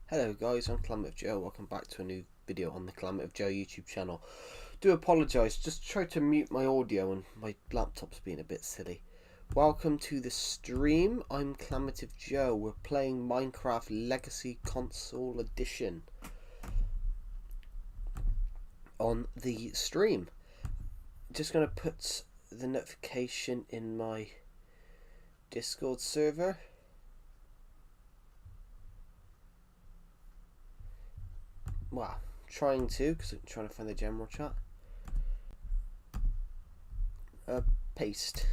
Hello guys, I'm Calamity Joe. Welcome back to a new video on the Calamity Joe YouTube channel. Do apologise, just tried to mute my audio and my laptop's being a bit silly. Welcome to the stream. I'm Calamity Joe. We're playing Minecraft Legacy Console Edition on the stream. Just going to put the notification in my Discord server. Well, trying to, because I'm trying to find the general chat. Paste.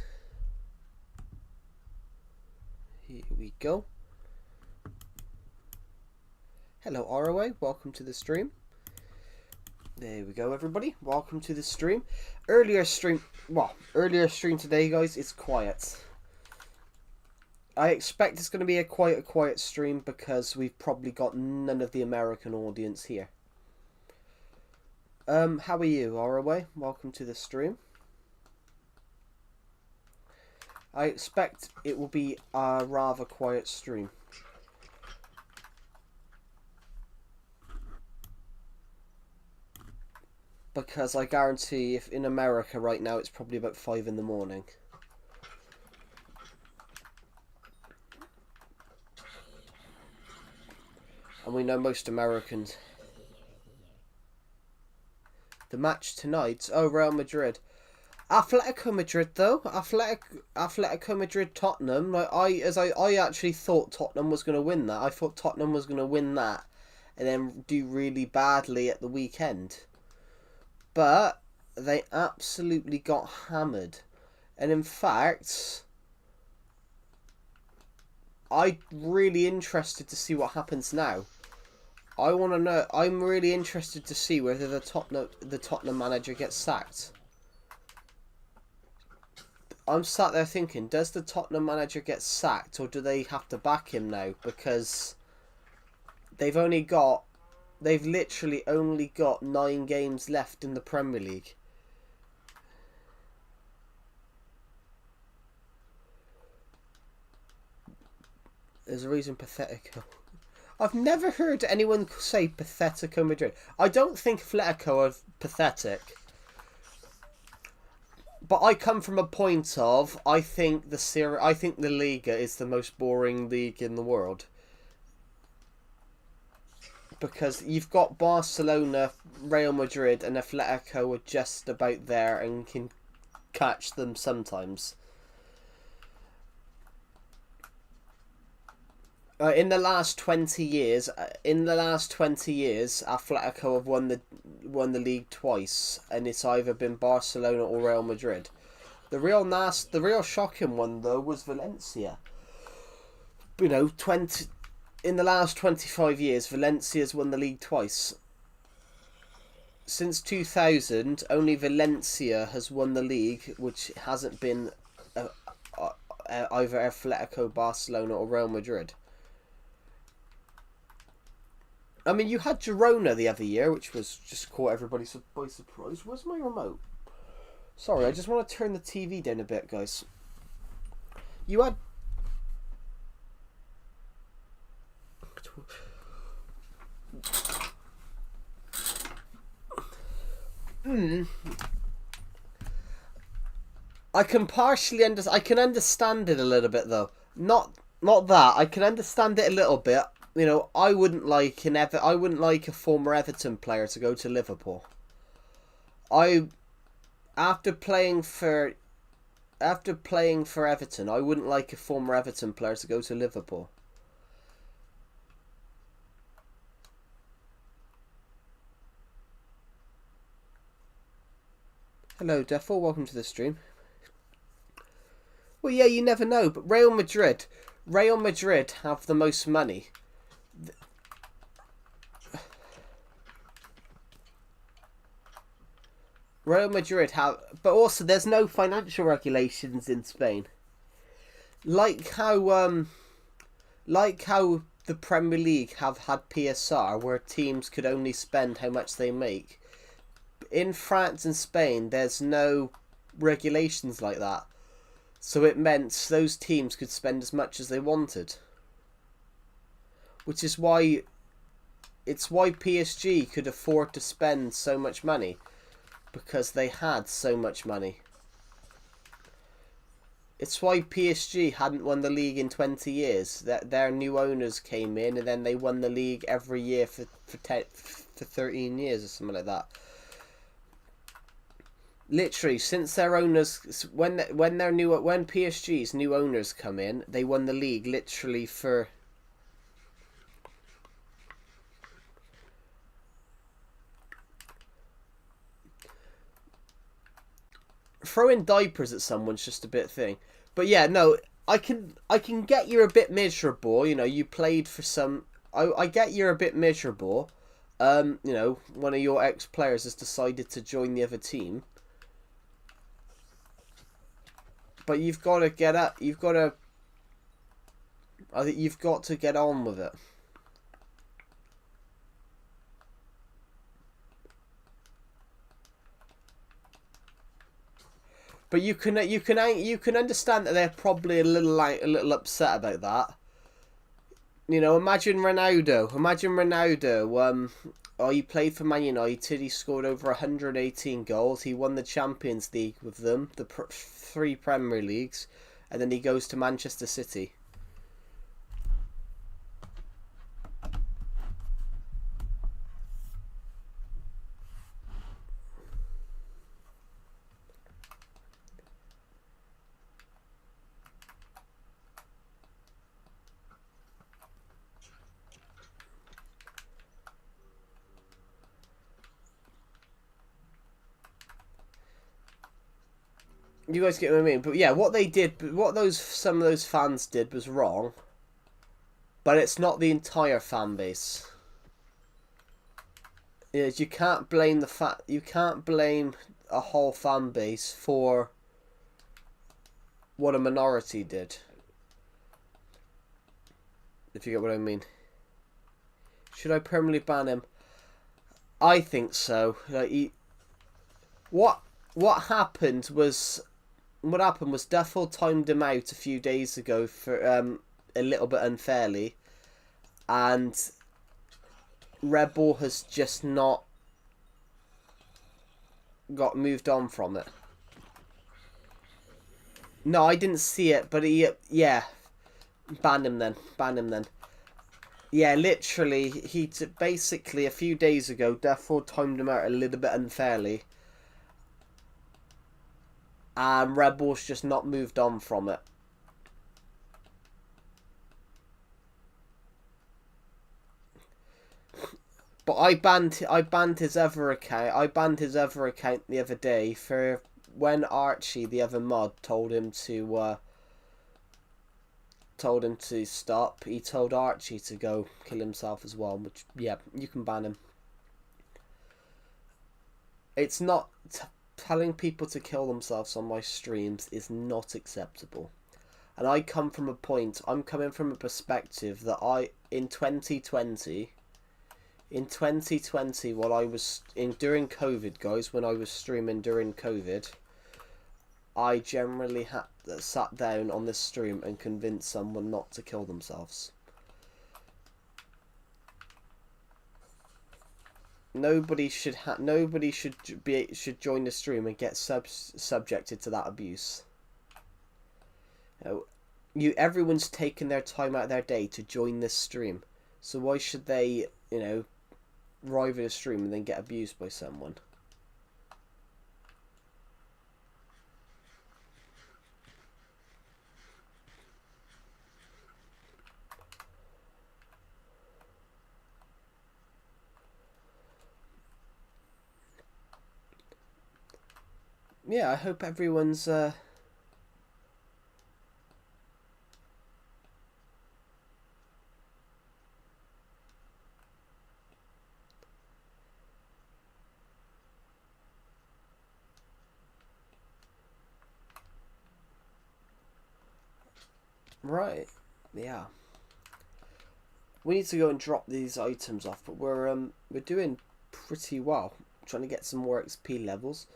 Here we go. Hello ROA, welcome to the stream. There we go everybody, welcome to the stream. Earlier stream today guys, it's quiet. I expect it's going to be a quiet stream because we've probably got none of the American audience here. How are you, ROA? Welcome to the stream. I expect it will be a rather quiet stream. Because I guarantee if in America right now it's probably about 5 in the morning. And we know most Americans. The match tonight. Oh, Real Madrid. Atletico Madrid though. Atletico Madrid Tottenham. Like I actually thought Tottenham was going to win that. I thought Tottenham was going to win that and then do really badly at the weekend. But they absolutely got hammered. And in fact, I'm really interested to see what happens now. I want to know. I'm really interested to see whether the Tottenham manager gets sacked. I'm sat there thinking, does the Tottenham manager get sacked, or do they have to back him now? Because they've literally only got 9 games left in the Premier League. There's a reason Pathetico. I've never heard anyone say Pathetico Madrid. I don't think Atletico are pathetic. But I come from a point of I think the Liga is the most boring league in the world. Because you've got Barcelona, Real Madrid and Atletico are just about there and can catch them sometimes. In the last 20 years, Atletico have won the league twice, and it's either been Barcelona or Real Madrid. The real shocking one though was Valencia. You know, in the last 25 years, Valencia's won the league twice. Since 2000, only Valencia has won the league, which hasn't been either Atletico, Barcelona, or Real Madrid. I mean, you had Girona the other year, which was just caught everybody by surprise. Where's my remote? Sorry, I just want to turn the TV down a bit, guys. You had... I can partially I can understand it a little bit, though. Not that. I can understand it a little bit. You know, I wouldn't like a former Everton player to go to Liverpool. After playing for Everton, I wouldn't like a former Everton player to go to Liverpool. Hello, Defo. Welcome to the stream. Well, yeah, you never know, but Real Madrid have the most money. Real Madrid have, but also there's no financial regulations in Spain. Like how the Premier League have had PSR, where teams could only spend how much they make. In France and Spain, there's no regulations like that. So it meant those teams could spend as much as they wanted. Which is why it's why PSG could afford to spend so much money, because they had so much money. It's why PSG hadn't won the league in 20 years. That their new owners came in and then they won the league every year for 13 years or something like that. Literally, since their owners, when PSG's new owners come in, they won the league literally for throwing diapers at someone's just a bit thing. But yeah, no, I can get you're a bit miserable. You know, you played for some. I get you're a bit miserable. You know, one of your ex players has decided to join the other team. But you've got to get up. You've got to. I think you've got to get on with it. But you can understand that they're probably a little upset about that. You know, imagine Ronaldo. Oh, he played for Man United. He scored over 118 goals. He won the Champions League with them, the 3 Premier Leagues, and then he goes to Manchester City. You guys get what I mean? But yeah, what they did, some of those fans did was wrong. But it's not the entire fan base. You can't blame you can't blame a whole fan base for what a minority did. If you get what I mean. Should I permanently ban him? I think so. Like what happened was Duffel timed him out a few days ago for a little bit unfairly, and Red Bull has just not got moved on from it. No, I didn't see it, but yeah, ban him then. Yeah, literally, basically a few days ago, Duffel timed him out a little bit unfairly, and Red Bull's just not moved on from it. But I banned his other account. I banned his other account the other day for when Archie, the other mod, told him to stop. He told Archie to go kill himself as well. Which, yeah, you can ban him. It's not telling people to kill themselves on my streams is not acceptable. And I'm coming from a perspective that in 2020, while I was during COVID, guys, when I was streaming during COVID, I generally sat down on this stream and convinced someone not to kill themselves. Nobody should join the stream and get subjected to that abuse. Everyone's taken their time out of their day to join this stream, so why should they, arrive at a stream and then get abused by someone? Yeah, I hope everyone's right. Yeah. We need to go and drop these items off, but we're doing pretty well. Trying to get some more XP levels.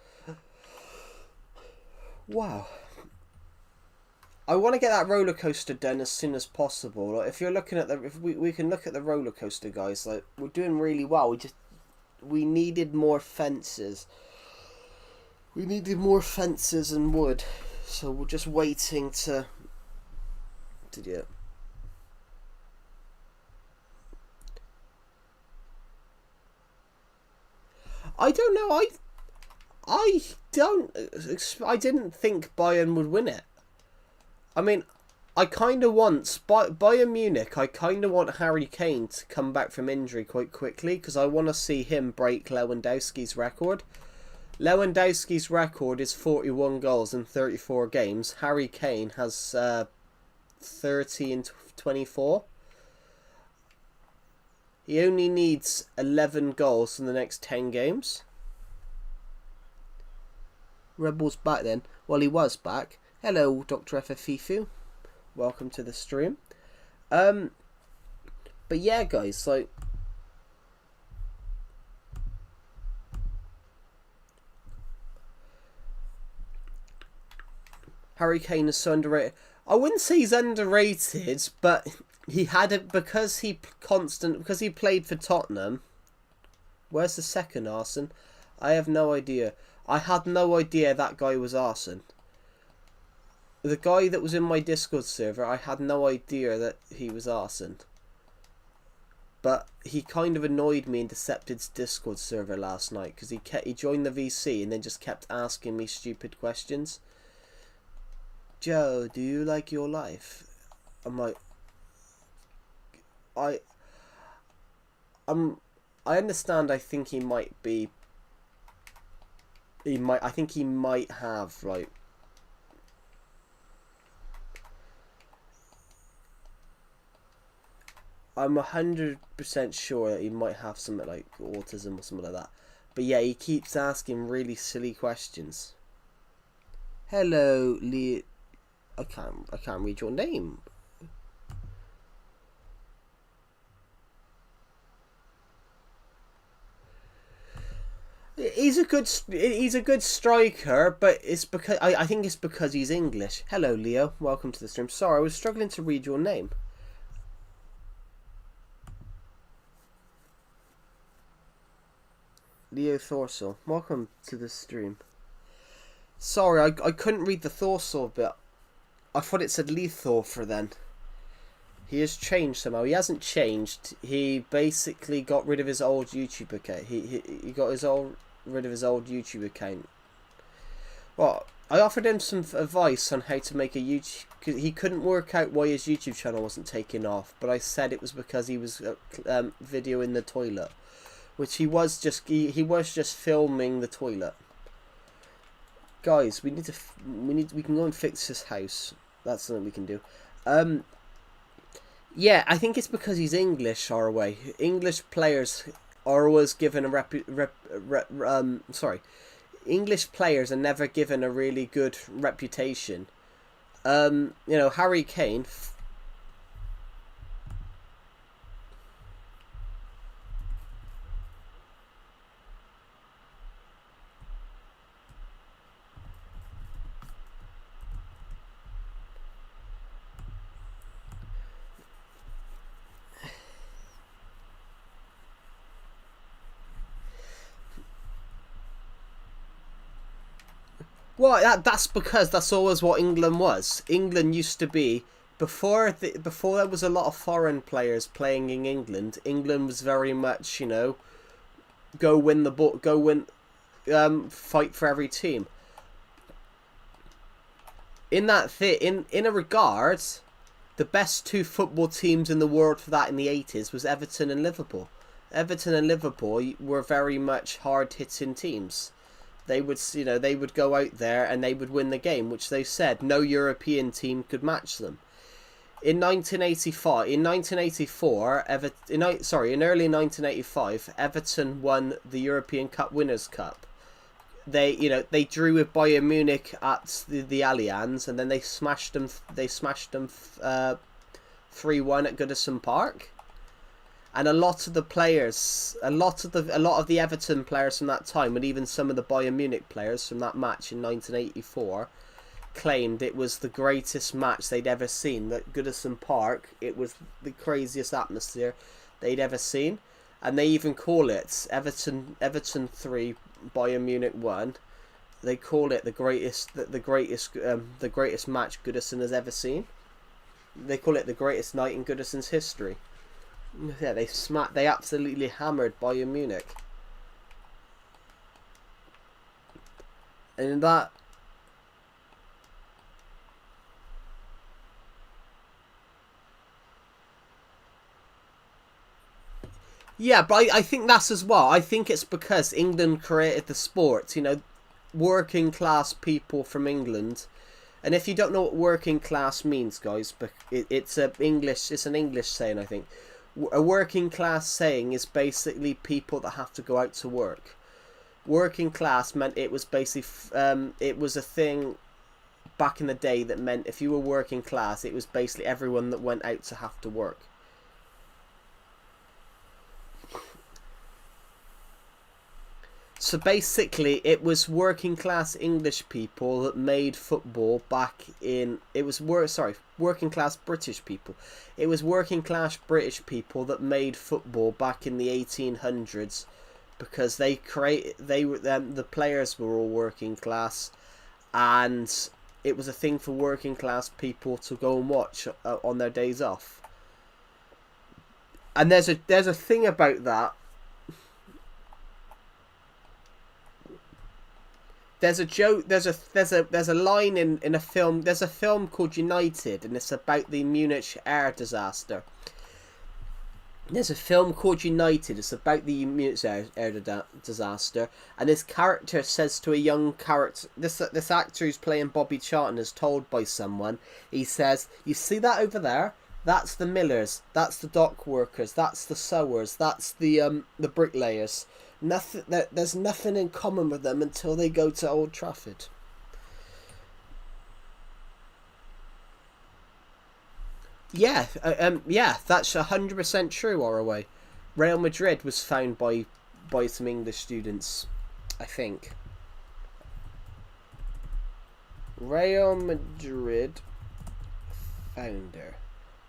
Wow. I want to get that roller coaster done as soon as possible. Like, if you're looking at if we can look at the roller coaster, guys. Like, we're doing really well. We needed more fences. We needed more fences and wood, so we're just waiting to do it. I don't know. I didn't think Bayern would win it. I mean, I kind of want Bayern Munich. I kind of want Harry Kane to come back from injury quite quickly because I want to see him break Lewandowski's record. Lewandowski's record is 41 goals in 34 games. Harry Kane has 30 and 24. He only needs 11 goals in the next 10 games. Rebel's back then. Well, he was back. Hello, Dr. FFFIFU. Welcome to the stream. But yeah, guys, like, Harry Kane is so underrated. I wouldn't say he's underrated, but he had it because he played for Tottenham. Where's the second Arsene? I have no idea. I had no idea that guy was Arsene. The guy that was in my Discord server, I had no idea that he was Arsene. But he kind of annoyed me in Decepted's Discord server last night because he joined the VC and then just kept asking me stupid questions. Joe, do you like your life? I'm like, I understand. I think he might be. I think he might have, like, I'm 100% sure that he might have something like autism or something like that. But yeah, he keeps asking really silly questions. Hello, Lee. I can't read your name. He's a good striker, but it's because I think it's because he's English. Hello, Leo. Welcome to the stream. Sorry, I was struggling to read your name. Leo Thorsall. Welcome to the stream. Sorry, I couldn't read the Thorsall bit. I thought it said Lethal for then. He has changed somehow. He hasn't changed. He basically got rid of his old YouTube account. He got rid of his old YouTube account. Well, I offered him some advice on how to make a YouTube. Cause he couldn't work out why his YouTube channel wasn't taking off, but I said it was because he was videoing the toilet, which he was just filming the toilet. Guys, we can go and fix his house. That's something we can do. Yeah, I think it's because he's English our way. English players are always given English players are never given a really good reputation. You know, Harry Kane. Well, that's because that's always what England was. England used to be before there was a lot of foreign players playing in England. England was very much, you know, go win the ball, fight for every team. In a regard, the best two football teams in the world for that in the 80s was Everton and Liverpool. Everton and Liverpool were very much hard-hitting teams. They would go out there and they would win the game, which they said no European team could match them. In early 1985, Everton won the European Cup Winners' Cup. They drew with Bayern Munich at the Allianz, and then they smashed them 3-1 at Goodison Park. And a lot of the Everton players from that time, and even some of the Bayern Munich players from that match in 1984, claimed it was the greatest match they'd ever seen. That Goodison Park, it was the craziest atmosphere they'd ever seen, and they even call it Everton 3, Bayern Munich 1. They call it the greatest match Goodison has ever seen. They call it the greatest night in Goodison's history. Yeah, they absolutely hammered Bayern Munich. And that... Yeah, but I think that's as well. I think it's because England created the sport. You know, working class people from England. And if you don't know what working class means, guys, but it's an English saying, I think. A working class saying is basically people that have to go out to work. Working class meant it was basically it was a thing back in the day that meant if you were working class, it was basically everyone that went out to have to work. So basically, it was working class English people that made football back in... working class British people. It was working class British people that made football back in the 1800s, because the players were all working class, and it was a thing for working class people to go and watch on their days off. And there's a thing about that. There's a joke. There's a line in a film. There's a film called United, and it's about the Munich air disaster. There's a film called United. It's about the Munich air disaster, and this character says to a young character, this actor who's playing Bobby Charlton is told by someone. He says, "You see that over there? That's the millers. That's the dock workers. That's the sewers. That's the bricklayers. There's nothing in common with them until they go to Old Trafford." Yeah, that's 100% true. Oraway, Real Madrid was found by some English students, I think. Real Madrid founder,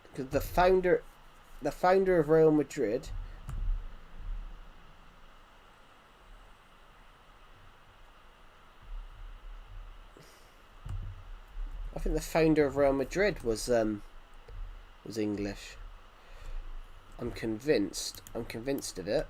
because the founder of Real Madrid. I think the founder of Real Madrid was English. I'm convinced of it.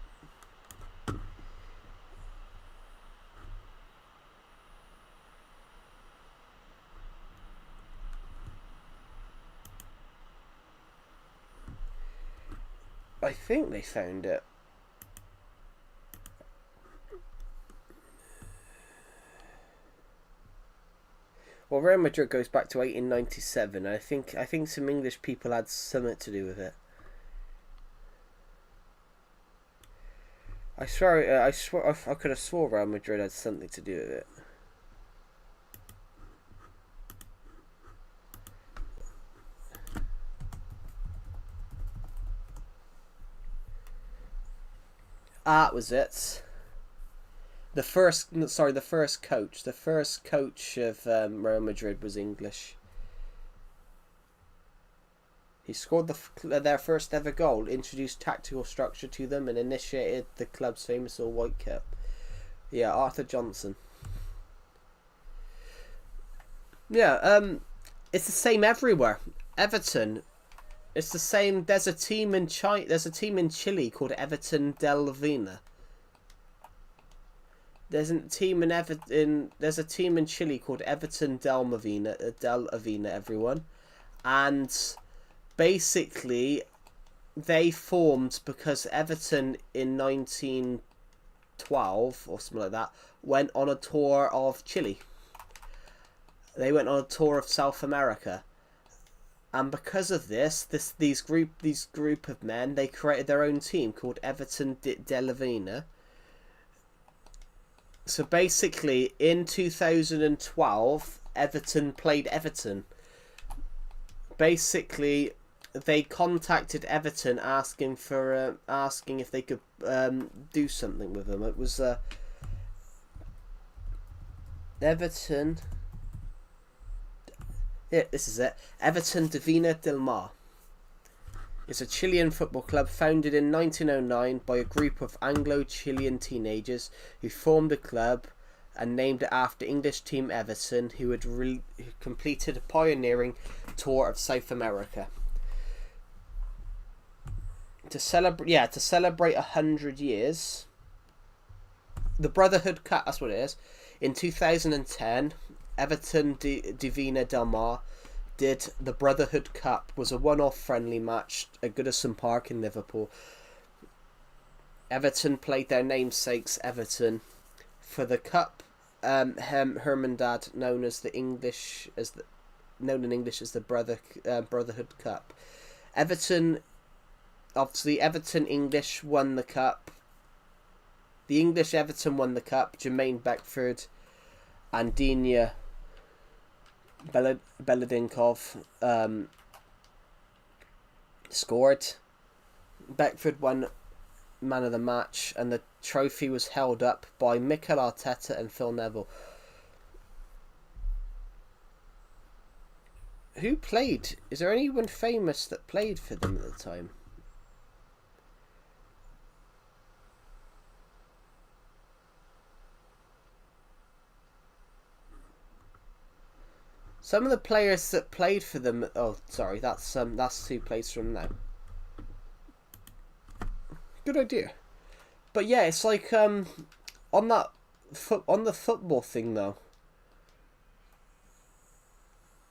I think they found it. Well, Real Madrid goes back to 1897. I think some English people had something to do with it. I could have swore Real Madrid had something to do with it. That was it. The first coach of Real Madrid was English. He scored their first ever goal, introduced tactical structure to them, and initiated the club's famous all-white kit. Yeah, Arthur Johnson. Yeah, it's the same everywhere. Everton, it's the same. There's a team in Chile. There's a team in Chile called Everton del Avena. There's a team in Chile called Everton del Avena, everyone. And basically they formed because Everton in 1912 or something like that went on a tour of Chile. They went on a tour of South America. And because of these group of men, they created their own team called Everton del Avena. So basically, in 2012, Everton played Everton. Basically, they contacted Everton asking if they could do something with them. It was Everton Yeah, this is it. Everton de Vina del Mar. It's a Chilean football club founded in 1909 by a group of Anglo-Chilean teenagers who formed a club and named it after English team Everton, who had completed a pioneering tour of South America. To celebrate 100 years, the Brotherhood Cup, that's what it is. In 2010, Everton de Vina del Mar did the Brotherhood Cup. Was a one-off friendly match at Goodison Park in Liverpool. Everton played their namesakes Everton for the cup. Hermandad, known in English as the Brotherhood Cup. Everton English won the cup. The English Everton won the cup. Jermaine Beckford and Dina Beladinkov scored. Beckford won man of the match, and the trophy was held up by Mikel Arteta and Phil Neville. Who played? Is there anyone famous that played for them at the time? Some of the players that played for them. Oh, sorry, that's 2 plays from now. Good idea. But yeah, it's like on the football thing though.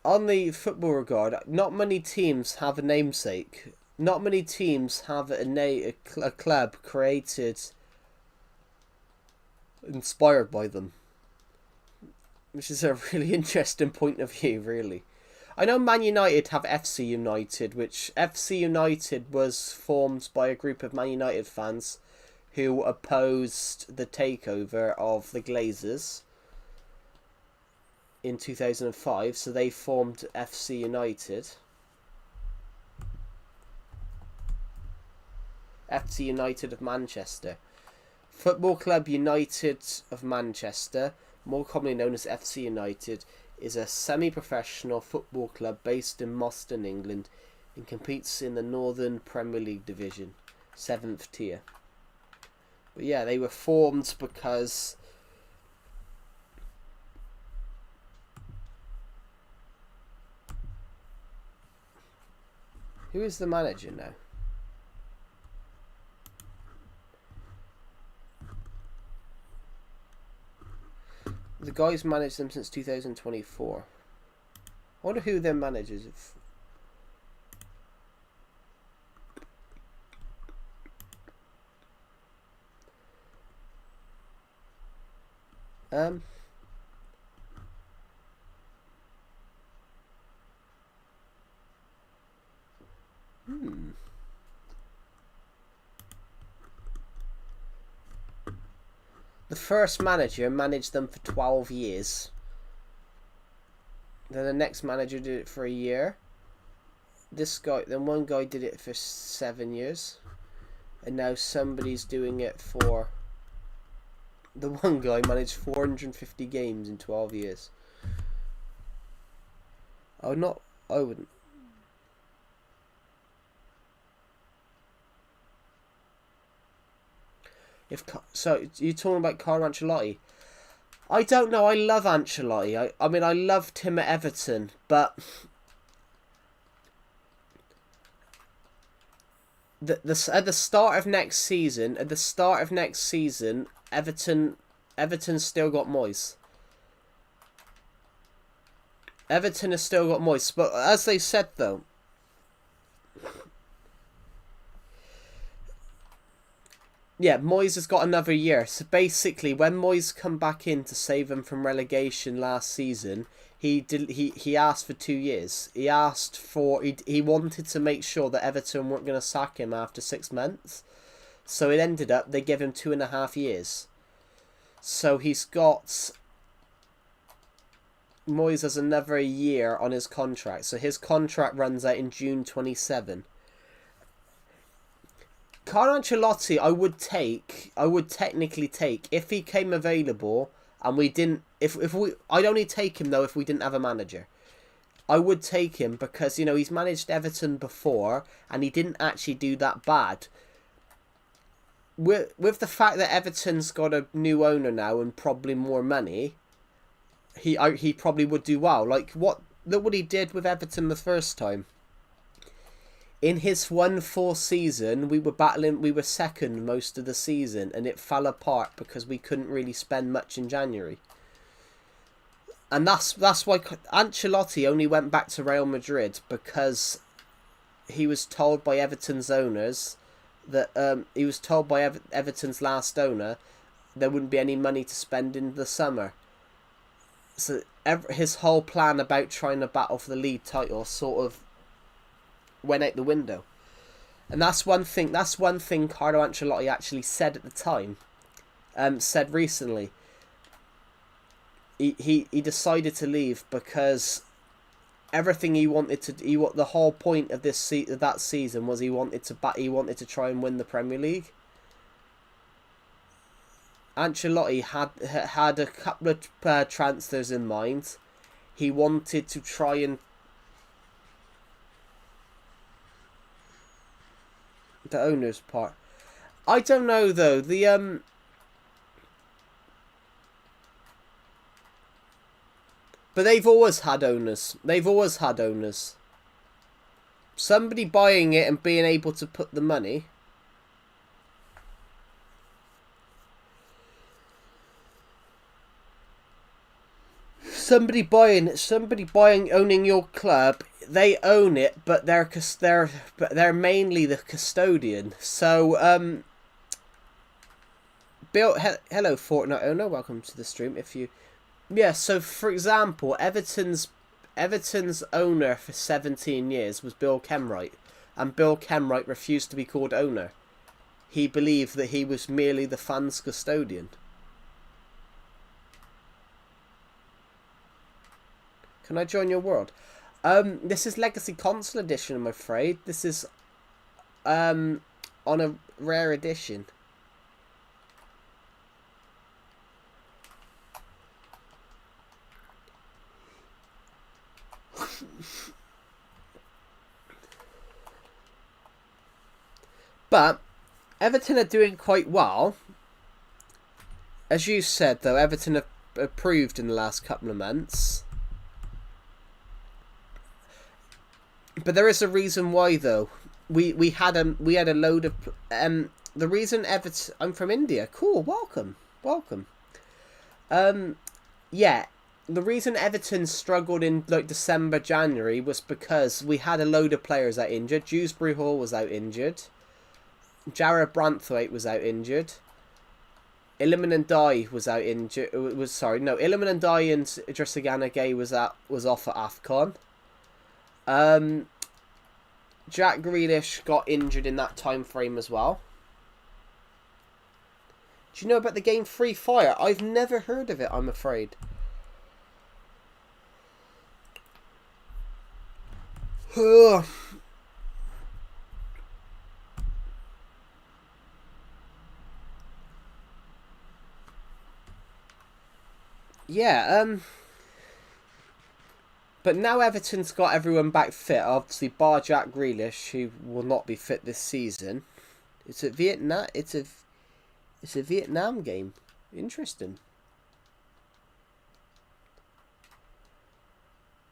On the football regard, not many teams have a namesake. Not many teams have a club created, inspired by them. Which is a really interesting point of view, really. I know Man United have FC United, which FC United was formed by a group of Man United fans who opposed the takeover of the Glazers in 2005, so they formed FC United. FC United of Manchester. Football Club United of Manchester, more commonly known as FC United, is a semi-professional football club based in Moston, England, and competes in the Northern Premier League division, 7th tier. But yeah, they were formed because who is the manager now? The guy's managed them since 2024. I wonder who their managers have. The first manager managed them for 12 years. Then the next manager did it for a year. Then one guy did it for 7 years. And now somebody's doing it for... The one guy managed 450 games in 12 years. I wouldn't. So you're talking about Carlo Ancelotti. I don't know. I love Ancelotti. I mean, I loved him at Everton, but at the start of next season, Everton still got Moyes. Everton has still got Moyes, but as they said though. Yeah, Moyes has got another year. So basically, when Moyes come back in to save them from relegation last season, he asked for 2 years. He wanted to make sure that Everton weren't going to sack him after 6 months. So it ended up they gave him 2.5 years. So Moyes has another year on his contract. So his contract runs out in June 27. Carlo Ancelotti, I would technically take if he came available, and we didn't. I'd only take him though if we didn't have a manager. I would take him because, you know, he's managed Everton before and he didn't actually do that bad. With the fact that Everton's got a new owner now and probably more money, he probably would do well. Like, look what he did with Everton the first time. In his one full season, we were second most of the season, and it fell apart because we couldn't really spend much in January. And that's why Ancelotti only went back to Real Madrid, because he was told by Everton's owners that Everton's last owner there wouldn't be any money to spend in the summer. So his whole plan about trying to battle for the league title sort of went out the window. And that's one thing Carlo Ancelotti actually said at the time, said recently. He decided to leave because everything he wanted to the whole point of that season was he wanted to try and win the Premier League. Ancelotti had a couple of transfers in mind. He wanted to try and the owner's part. I don't know though. But they've always had owners. Somebody buying it and being able to put the money. Somebody owning your club. They own it, but they're mainly the custodian. So Bill, hello Fortnite owner, welcome to the stream. Yeah, so for example, Everton's owner for 17 years was Bill Kenwright, and Bill Kenwright refused to be called owner. He believed that he was merely the fans' custodian. Can I join your world? This is Legacy Console Edition, I'm afraid. This is on a rare edition. But Everton are doing quite well. As you said, though, Everton have improved in the last couple of months. But there is a reason why, though. We had a load of the reason Everton. I'm from India. Cool. Welcome. Yeah. The reason Everton struggled in like December, January was because we had a load of players out injured. Dewsbury Hall was out injured. Jarrad Branthwaite was out injured. Iliman Ndiaye was out injured. Iliman Ndiaye and Idrissa Gana Gueye was off at AFCON. Jack Grealish got injured in that time frame as well. Do you know about the game Free Fire? I've never heard of it, I'm afraid. Yeah, but now Everton's got everyone back fit, obviously bar Jack Grealish, who will not be fit this season. It's a Vietnam game. Interesting.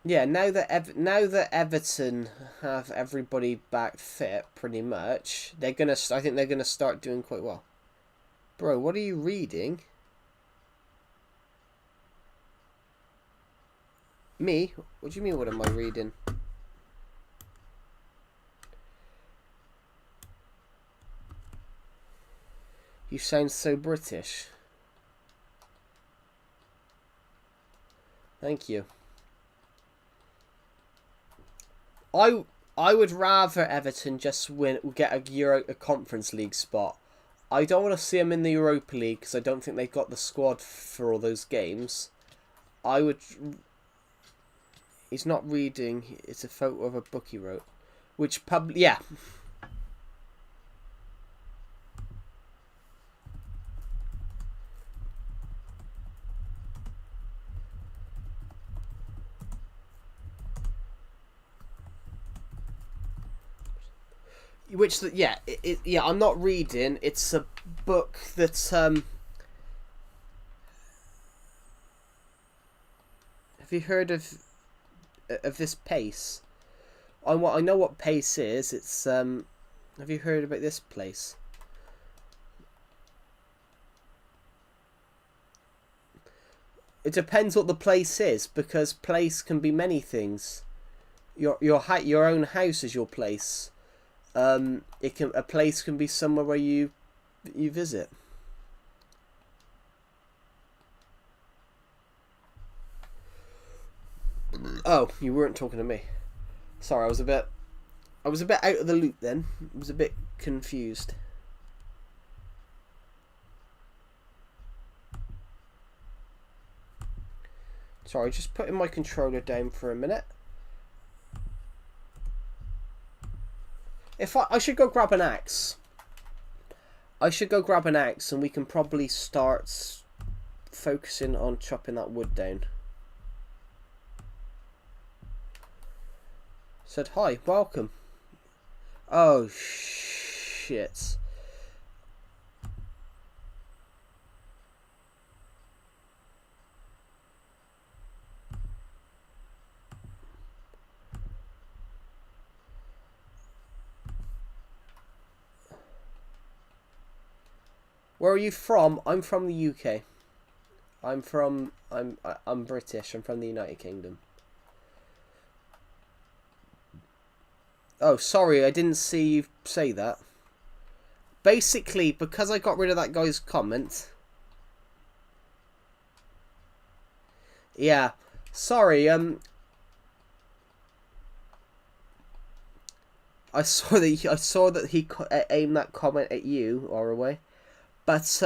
Yeah, now that Everton have everybody back fit, pretty much, I think they're gonna start doing quite well. Bro, what are you reading? Me? What do you mean, what am I reading? You sound so British. Thank you. I would rather Everton just get a Conference League spot. I don't want to see them in the Europa League because I don't think they've got the squad for all those games. He's not reading. It's a photo of a book he wrote. Yeah. which yeah, yeah, I'm not reading. It's a book that have you heard of this Pace? I know what Pace is. It's have you heard about this place? It depends what the place is, because place can be many things. Your own house is your place. A place can be somewhere where you visit. Oh, you weren't talking to me. Sorry, I was a bit out of the loop then. I was a bit confused. Sorry, just putting my controller down for a minute. If I should go grab an axe. I should go grab an axe, and we can probably start focusing on chopping that wood down. Said hi, welcome. Oh shit. Where are you from? I'm from the UK. I'm British. I'm from the United Kingdom. Oh, sorry, I didn't see you say that. Basically, because I got rid of that guy's comment. Yeah, sorry. I saw that he aimed that comment at you, or away. But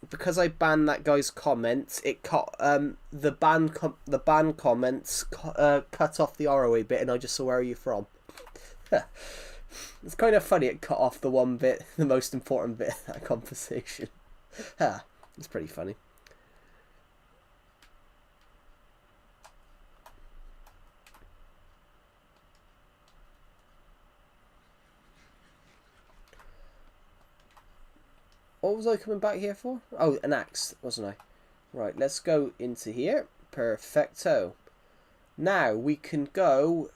because I banned that guy's comment, it cut the ban comments cut off the ROA bit, and I just saw where are you from. It's kind of funny. It cut off the one bit, the most important bit of that conversation. It's pretty funny. What was I coming back here for? Oh, an axe, wasn't I? Right, let's go into here. Perfecto. Now we can go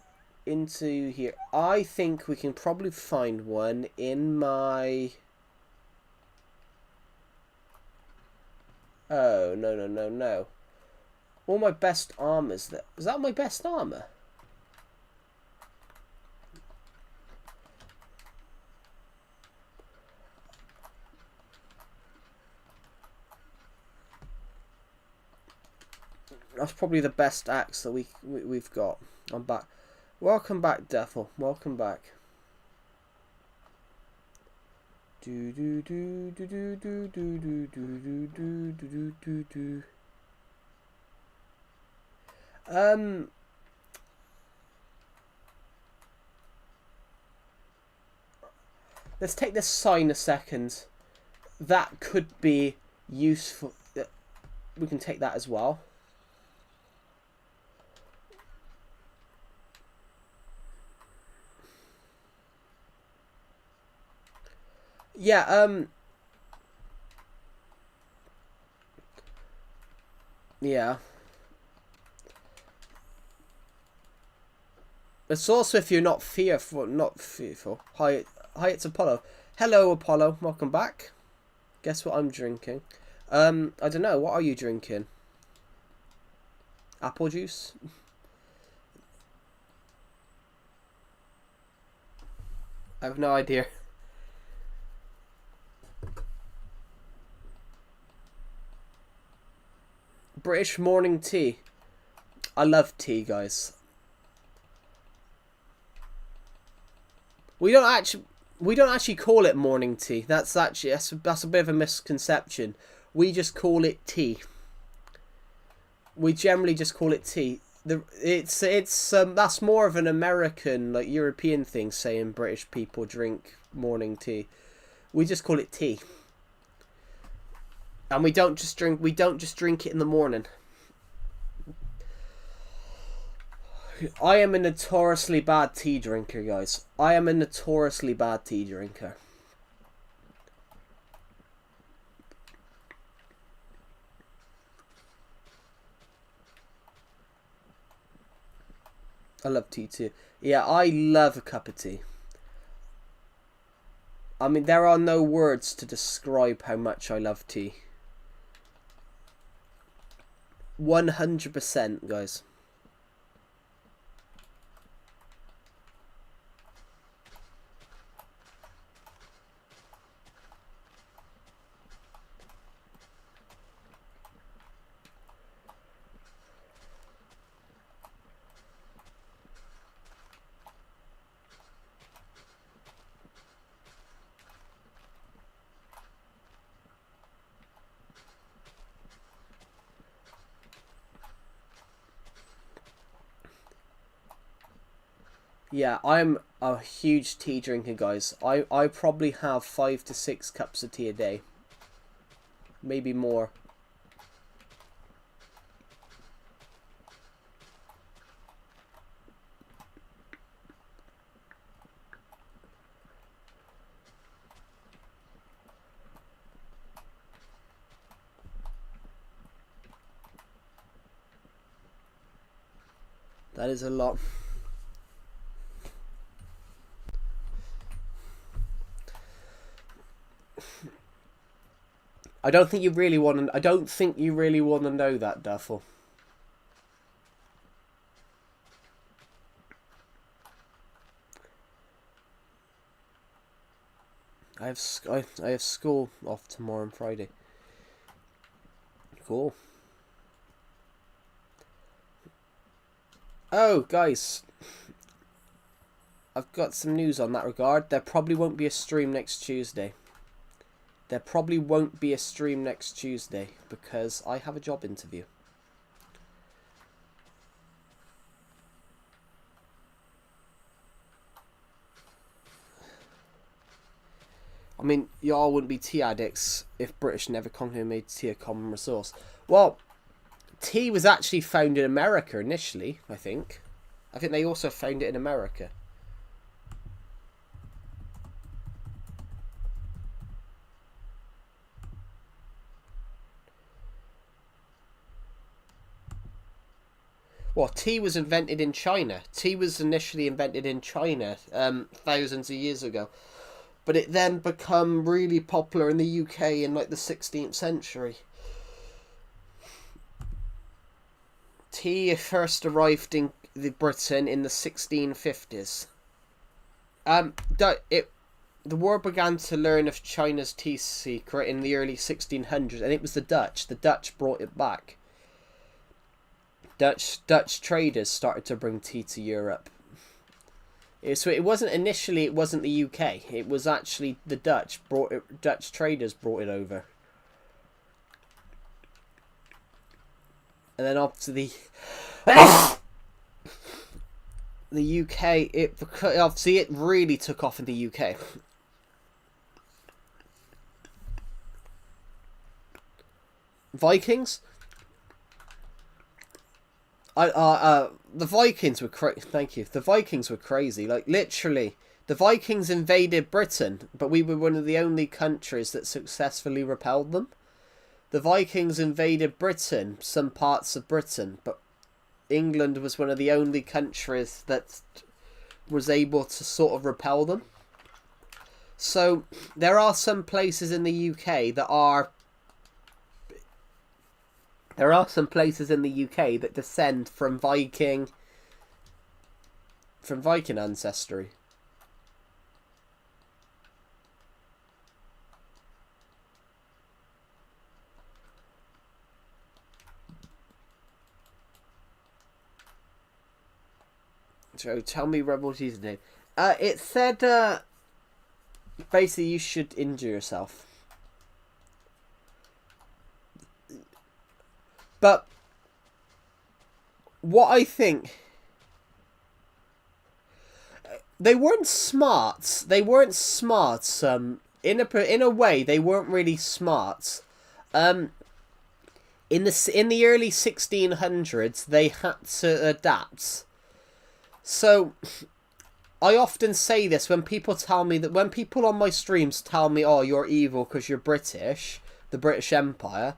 into here. I think we can probably find one in my... Oh, no. All my best armor's there. Is that my best armor? That's probably the best axe that we've got. I'm back. Welcome back, Devil. Welcome back. Do do do do do do do do do do do do do. Let's take this sign a second. That could be useful. We can take that as well. Yeah, yeah. It's also if you're not fearful. Hi, it's Apollo. Hello, Apollo. Welcome back. Guess what I'm drinking? I don't know. What are you drinking? Apple juice? I have no idea. British morning tea. I love tea, guys. We don't actually call it morning tea. That's a bit of a misconception. We just call it tea. We generally just call it tea. That's more of an American, like European thing, saying British people drink morning tea. We just call it tea. And we don't just drink it in the morning. I am a notoriously bad tea drinker, guys. I am a notoriously bad tea drinker. I love tea too. Yeah, I love a cup of tea. I mean, there are no words to describe how much I love tea. 100%, guys. Yeah, I'm a huge tea drinker, guys. I probably have 5 to 6 cups of tea a day. Maybe more. That is a lot. I don't think you really want to. I don't think you really want to know that, Duffel. I have school off tomorrow and Friday. Cool. Oh, guys, I've got some news on that regard. There probably won't be a stream next Tuesday. There probably won't be a stream next Tuesday because I have a job interview. I mean, y'all wouldn't be tea addicts if British never conquered made tea a common resource. Well, tea was actually found in America initially, I think. I think they also found it in America. Well, tea was invented in China. Tea was initially invented in China thousands of years ago. But it then become really popular in the UK in like the 16th century. Tea first arrived in Britain in the 1650s. The world began to learn of China's tea secret in the early 1600s, and it was the Dutch. The Dutch brought it back. Dutch traders started to bring tea to Europe. So it wasn't initially. It wasn't the UK. It was actually the Dutch Dutch traders brought it over, and then up to the the UK. Obviously it really took off in the UK. Vikings. The Vikings were Thank you. The Vikings were crazy. Like literally, the Vikings invaded Britain, but we were one of the only countries that successfully repelled them. The Vikings invaded Britain, some parts of Britain, but England was one of the only countries that was able to sort of repel them. So there are some places in the UK that are. There are some places in the UK that descend from Viking ancestry. So tell me Rebel T's name. It said basically you should injure yourself. But what I think, they weren't smart. They weren't smart. In a way, they weren't really smart. In the early 1600s, they had to adapt So I often say this when people tell me that, when people on my streams tell me, "Oh, you're evil because you're British, the British Empire."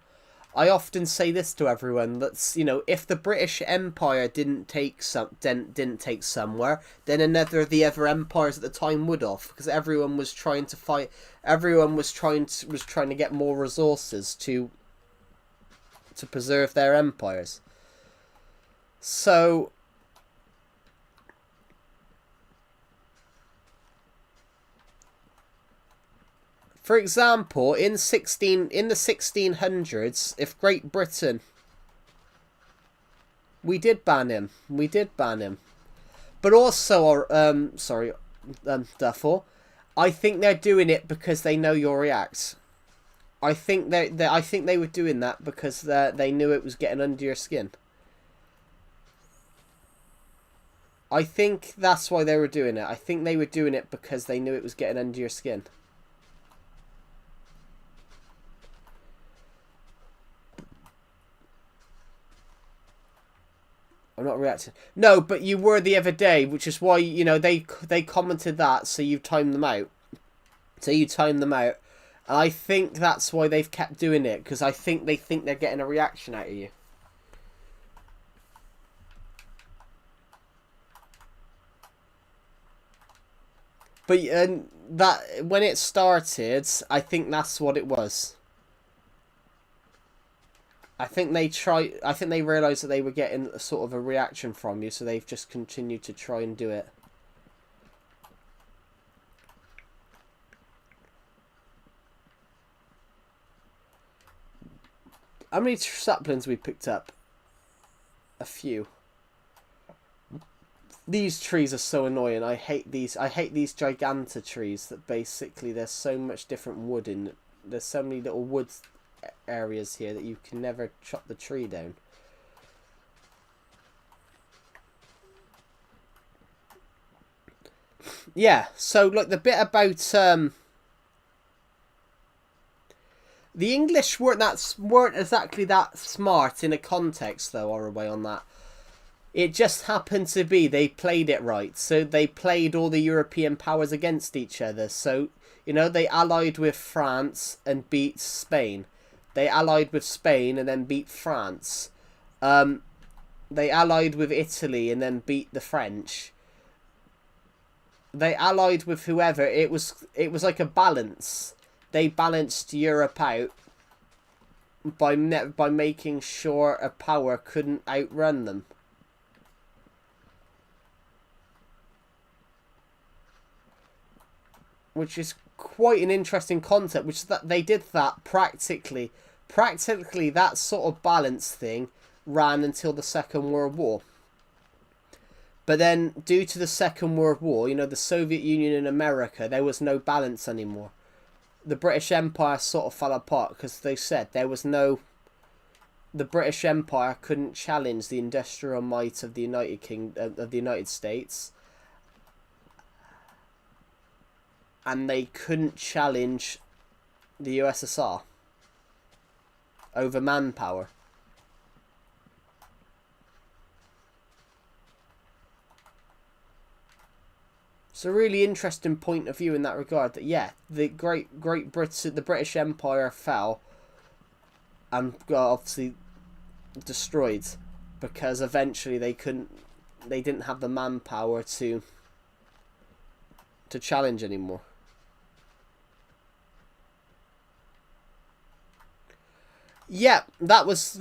I often say this to everyone, that's, if the British Empire didn't take somewhere, then another of the other empires at the time would have, because everyone was trying to fight. Everyone was trying to get more resources to preserve their empires. So, for example, in the 1600s, if Great Britain, we did ban him. But also, Duffel, I think they're doing it because they know you'll react. I think they were doing that because they knew it was getting under your skin. I think that's why they were doing it. I think they were doing it because they knew it was getting under your skin. I'm not reacting. No, but you were the other day, which is why, they commented that, so you timed them out. And I think that's why they've kept doing it, because I think they think they're getting a reaction out of you. But that, when it started, I think that's what it was. I think they realised that they were getting a sort of a reaction from you, so they've just continued to try and do it. How many saplings we picked up? A few. These trees are so annoying. I hate these giganta trees that basically there's so much different wood in. There's so many little wood areas here that you can never chop the tree down. Yeah, so like the bit about the English weren't exactly that smart in a context though, or away on that. It just happened to be they played it right. So they played all the European powers against each other. So, they allied with France and beat Spain. They allied with Spain and then beat France. They allied with Italy and then beat the French. They allied with whoever. It was like a balance. They balanced Europe out by making sure a power couldn't outrun them. Which is quite an interesting concept, which is that they did that practically that sort of balance thing ran until the Second World War. But then, due to the Second World War, the Soviet Union and America, there was no balance anymore. The British Empire sort of fell apart because they said there was no... The British Empire couldn't challenge the industrial might of the United States. And they couldn't challenge the USSR over manpower. It's a really interesting point of view in that regard. That the Great Britain, the British Empire fell and got obviously destroyed because eventually they didn't have the manpower to challenge anymore. Yeah, that was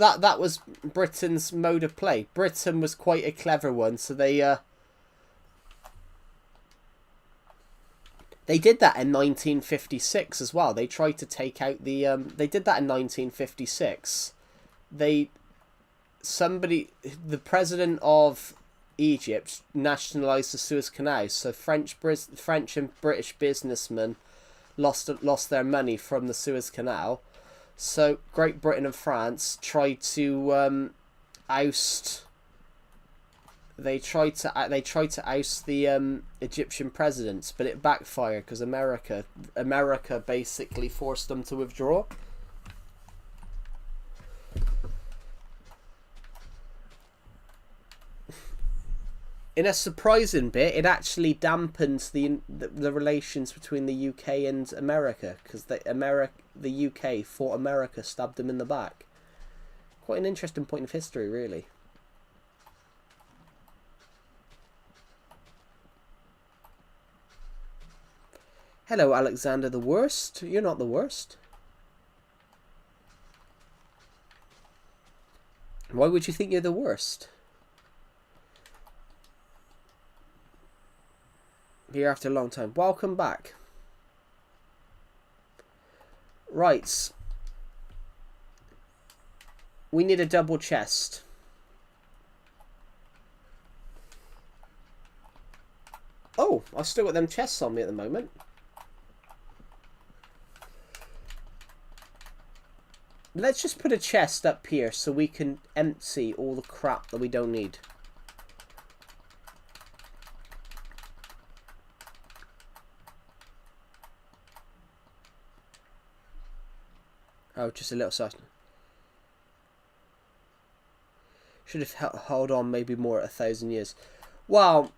Britain's mode of play. Britain was quite a clever one, so they did that in 1956 as well. They tried to take out the they did that in 1956. The president of Egypt nationalised the Suez Canal, so French and British businessmen lost their money from the Suez Canal. So Great Britain and France tried to oust. They tried to oust the Egyptian presidents, but it backfired because America basically forced them to withdraw. in a surprising bit, it actually dampens the relations between the UK and America, because the UK thought America stabbed them in the back. Quite an interesting point of history, really. Hello, Alexander the Worst. You're not the worst. Why would you think you're the worst? Here after a long time. Welcome back. Right. We need a double chest. Oh, I've still got them chests on me at the moment. Let's just put a chest up here so we can empty all the crap that we don't need. Oh, just a little size. Should have held on maybe more at 1,000 years. Well,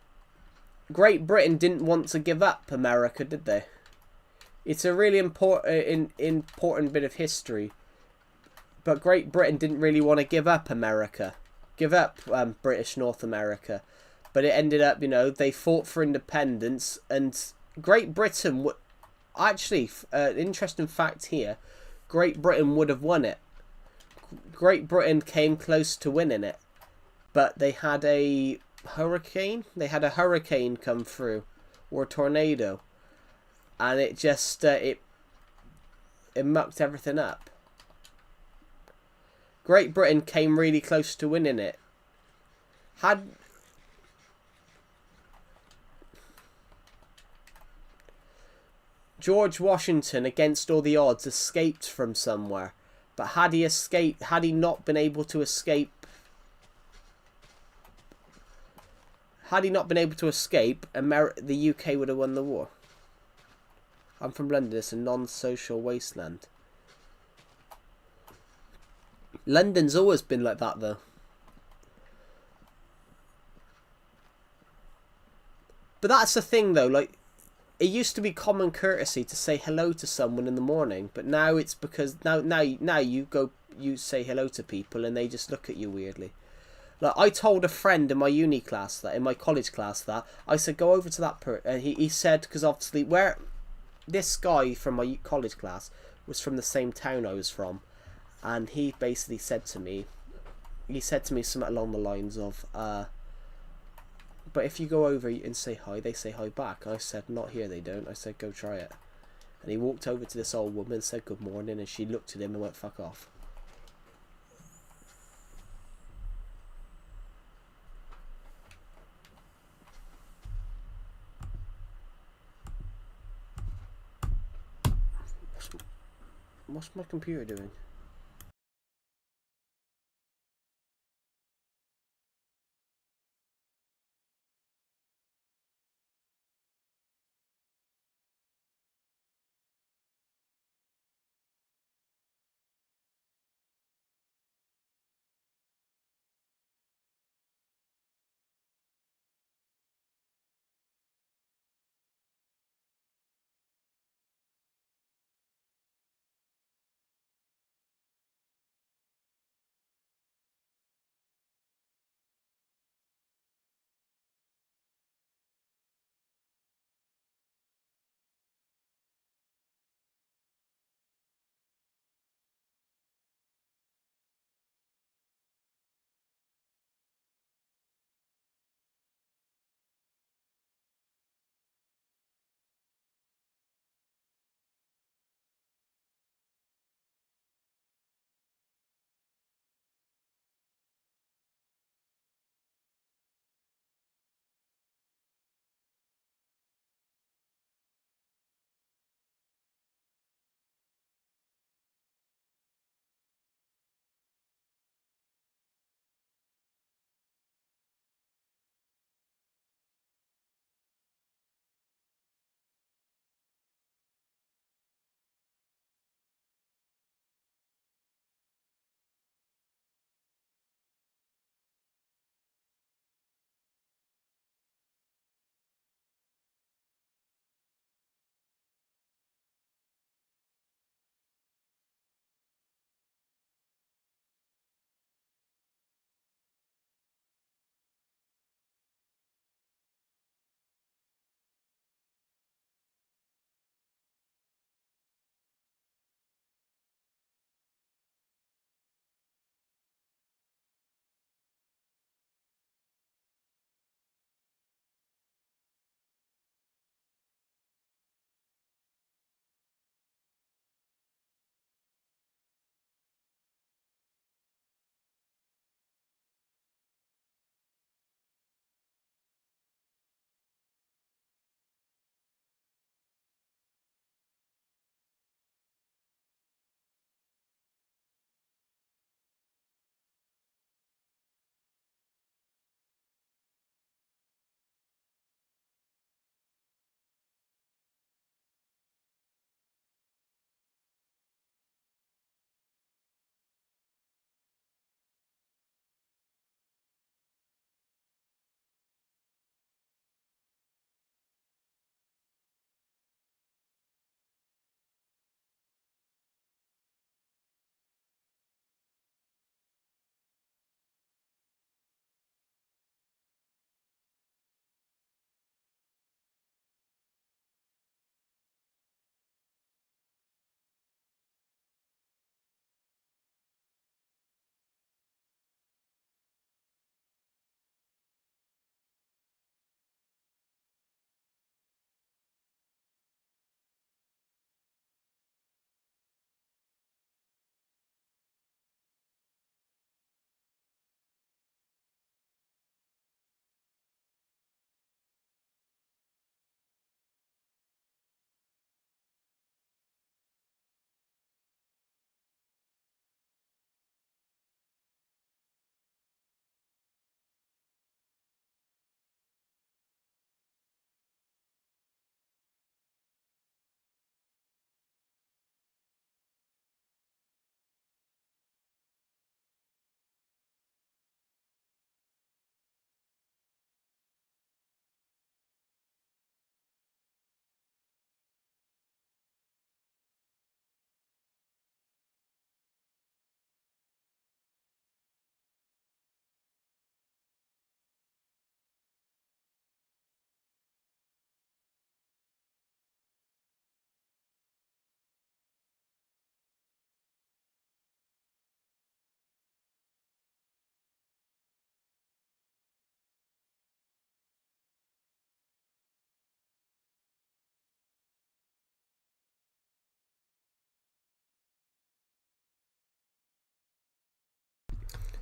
Great Britain didn't want to give up America, did they? It's a really important bit of history. But Great Britain didn't really want to give up America. Give up British North America. But it ended up, you know, they fought for independence. And Great Britain... Actually, an interesting fact here. Great Britain would have won it. Great Britain came close to winning it. But they had a hurricane. They had a hurricane come through. Or a tornado. And it just... it mucked everything up. Great Britain came really close to winning it. Had... George Washington, against all the odds, escaped from somewhere. But had he not been able to escape... Had he not been able to escape, the UK would have won the war. I'm from London. It's a non-social wasteland. London's always been like that, though. But that's the thing, though. Like, it used to be common courtesy to say hello to someone in the morning, but now it's because now you say hello to people and they just look at you weirdly. Like, I told a friend in my uni class in my college class I said, go over to that and he said, because obviously this guy from my college class was from the same town I was from, and he basically said to me something along the lines of, but if you go over and say hi, they say hi back. I said, not here, they don't. I said, go try it. And he walked over to this old woman, said good morning, and she looked at him and went, fuck off. What's my computer doing?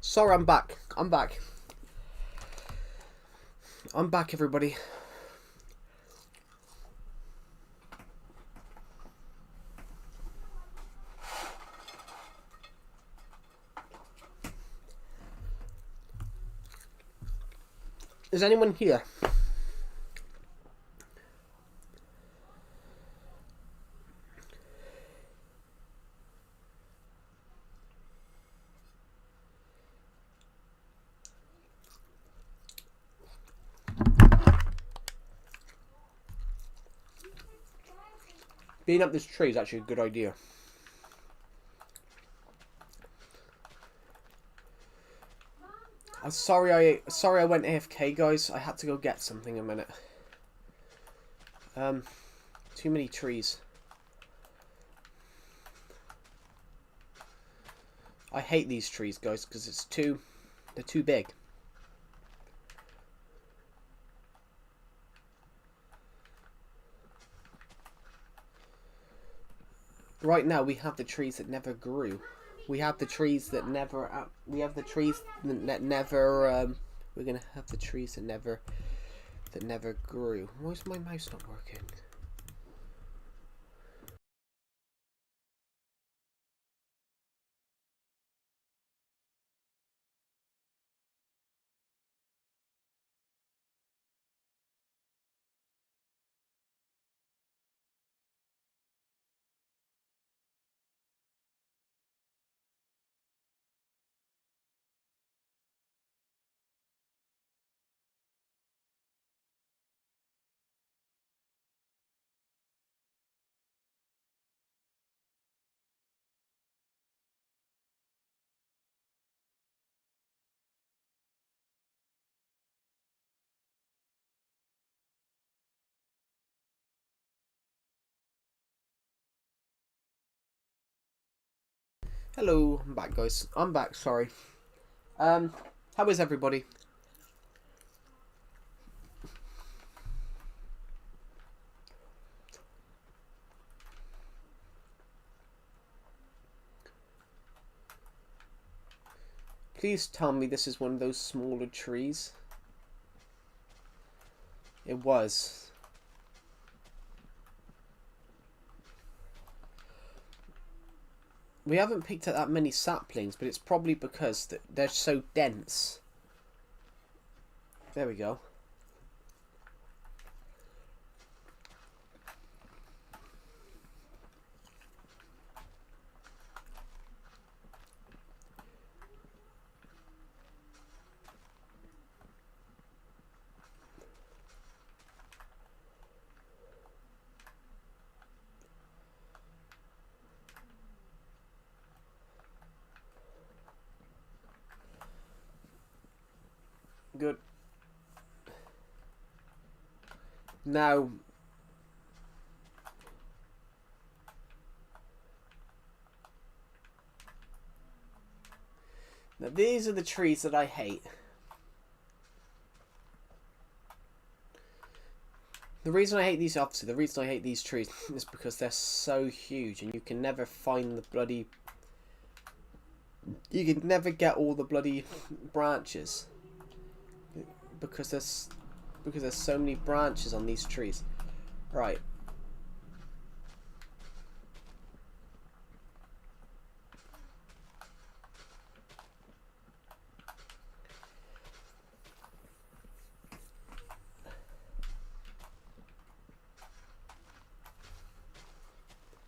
Sorry, I'm back. I'm back. I'm back, everybody. Is anyone here? Being up this tree is actually a good idea. I'm sorry I went AFK, guys. I had to go get something a minute. Too many trees. I hate these trees, guys, because they're too big. Right now, we have the trees that never grew. We have the trees that never. We have the trees that never. We're gonna have the trees that never grew. Why is my mouse not working? Hello, I'm back, guys. I'm back. Sorry. How is everybody? Please tell me this is one of those smaller trees. It was. We haven't picked up that many saplings, but it's probably because they're so dense. There we go. Good. Now these are the trees that I hate. The reason I hate these, obviously, the reason I hate these trees is because they're so huge and you can never find the bloody... You can never get all the bloody branches. Because there's so many branches on these trees. Right.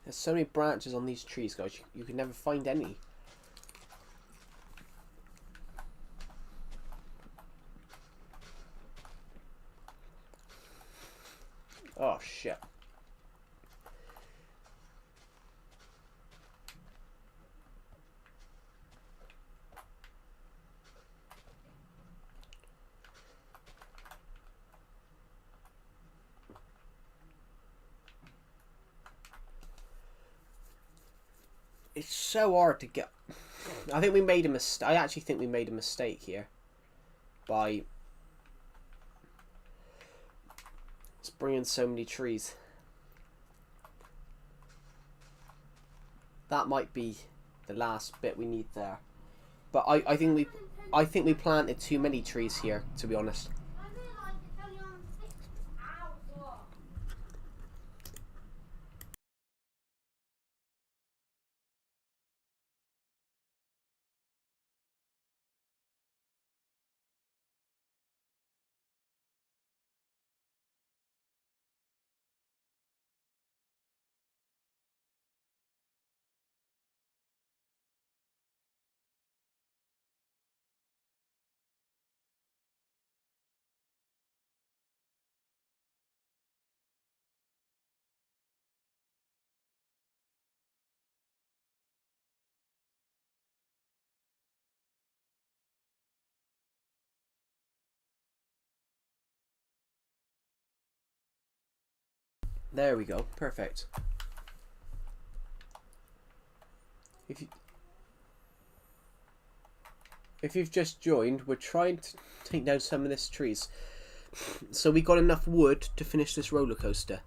There's so many branches on these trees, guys. You can never find any. Oh, shit. It's so hard to get... I think we made a mistake. I actually think we made a mistake here. By... bringing so many trees. That might be the last bit we need there. But I think I think we planted too many trees here, to be honest. There we go. Perfect. If you've just joined, we're trying to take down some of this trees. So we got enough wood to finish this roller coaster.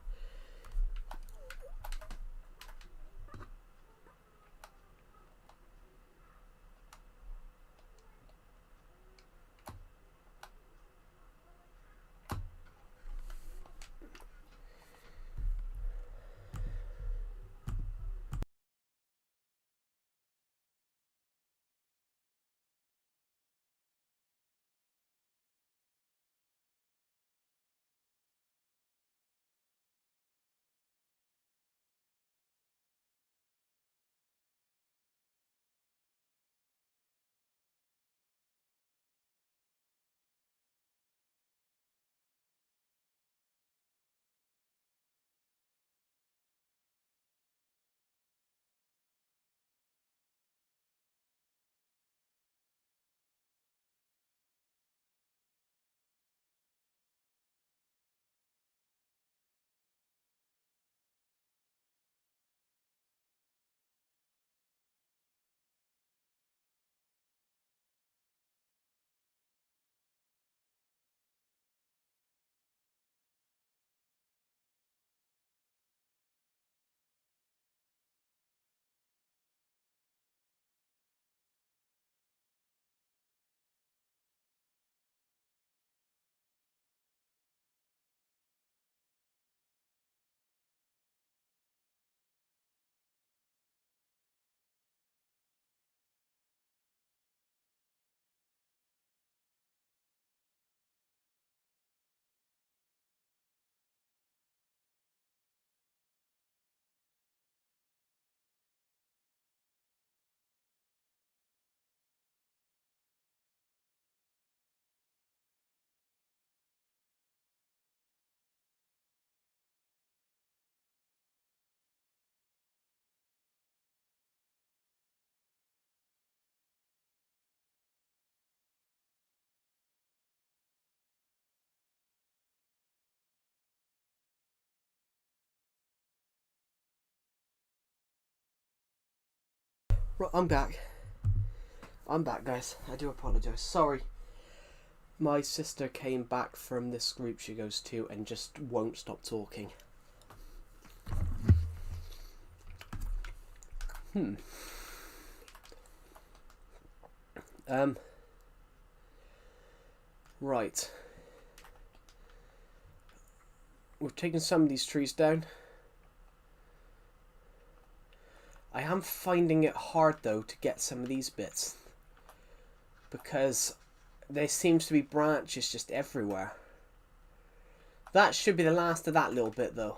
Right, I'm back. I'm back, guys. I do apologise. Sorry. My sister came back from this group she goes to and just won't stop talking. Right. We've taken some of these trees down. I am finding it hard, though, to get some of these bits. Because there seems to be branches just everywhere. That should be the last of that little bit, though.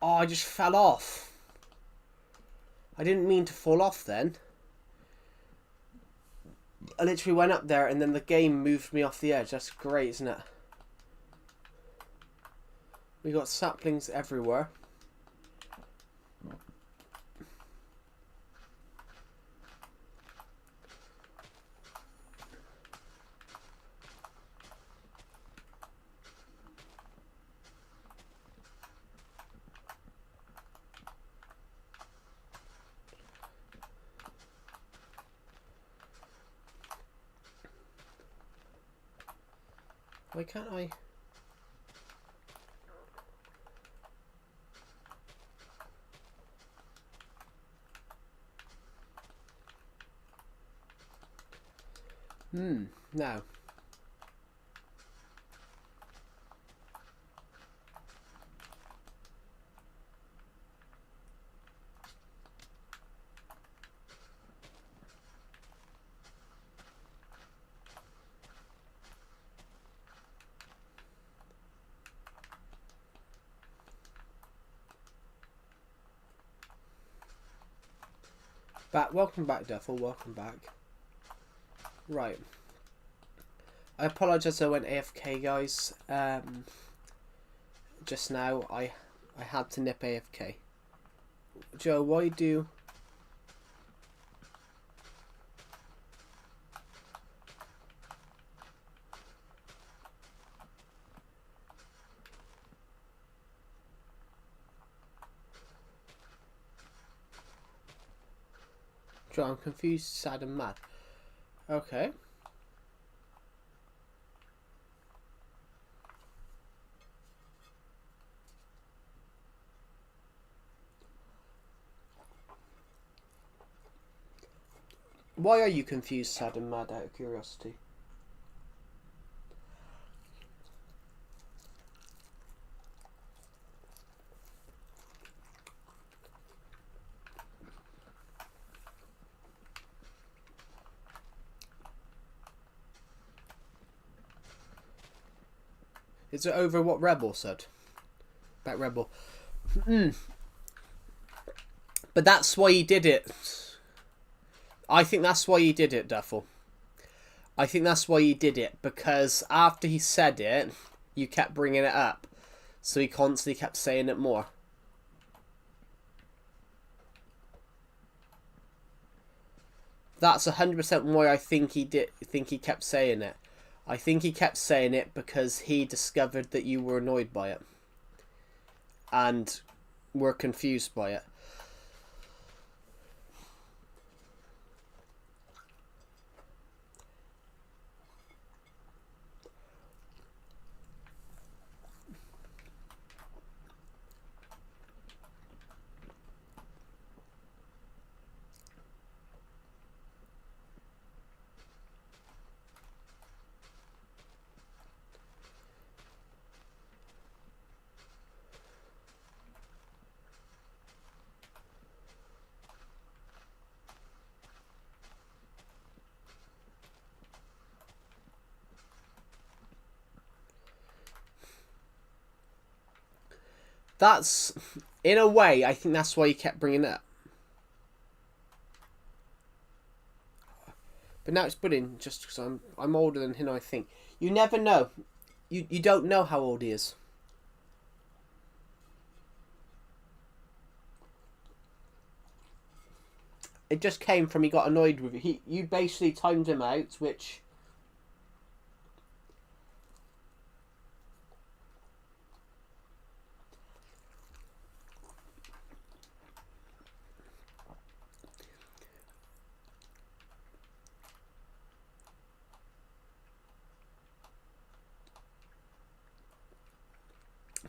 Oh, I just fell off. I didn't mean to fall off then. I literally went up there and then the game moved me off the edge. That's great, isn't it? We got saplings everywhere. Why can't I? No. Welcome back, Duffel. Welcome back. Right. I apologise I went AFK, guys. Just now, I had to nip AFK. Joe, why do... Joe, I'm confused, sad and mad. Okay. Why are you confused, sad and mad, out of curiosity? Is it over what Rebel said? About Rebel. But that's why he did it. I think that's why he did it, Duffel. I think that's why he did it. Because after he said it, you kept bringing it up. So he constantly kept saying it more. That's 100% why I think he did. Think he kept saying it. I think he kept saying it because he discovered that you were annoyed by it. And were confused by it. That's, in a way, I think that's why he kept bringing it up. But now it's brilliant, just because I'm older than him, I think. You never know. You don't know how old he is. It just came from he got annoyed with it. You basically timed him out, which...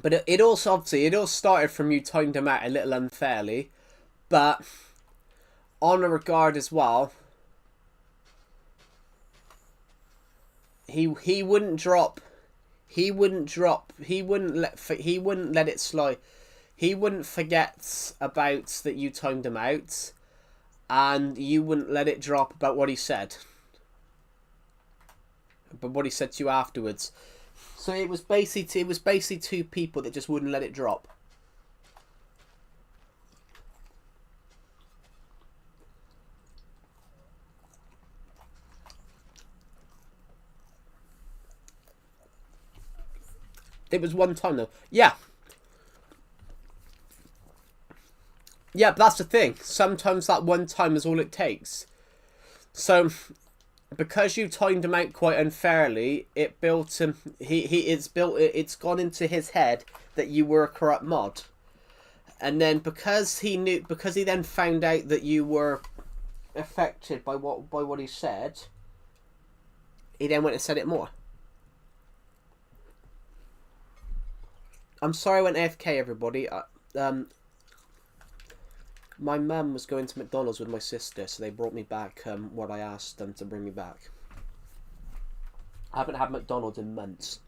But it also, obviously, it all started from you timed him out a little unfairly. But, on a regard as well, he wouldn't drop, he wouldn't let it slide. He wouldn't forget about that you timed him out, and you wouldn't let it drop about what he said. But what he said to you afterwards. So it was basically two people that just wouldn't let it drop. It was one time though. Yeah. Yeah, but that's the thing. Sometimes that one time is all it takes. So, because you timed him out quite unfairly, it built him. It's gone into his head that you were a corrupt mod, and then because he then found out that you were affected by what he said, he then went and said it more. I'm sorry I went AFK, everybody. My mum was going to McDonald's with my sister, so they brought me back what I asked them to bring me back. I haven't had McDonald's in months.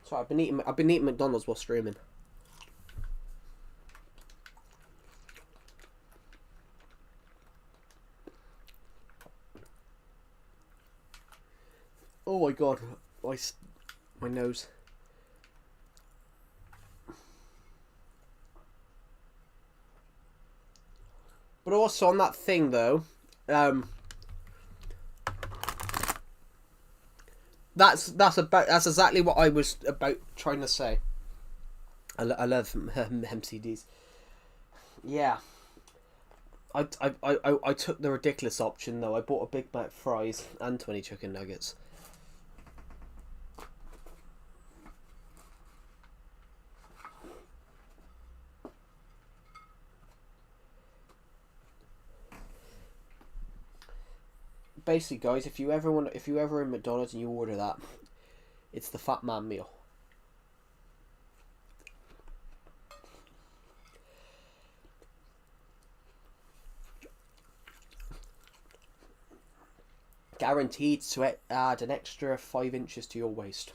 So I've been eating McDonald's while streaming. Oh my god, my nose. But also on that thing though, that's exactly what I was about trying to say. I love MCDs. Yeah. I took the ridiculous option though. I bought a Big Mac fries and 20 chicken nuggets. Basically, guys, if you ever in McDonald's and you order that, it's the Fat Man meal. Guaranteed to add an extra 5 inches to your waist.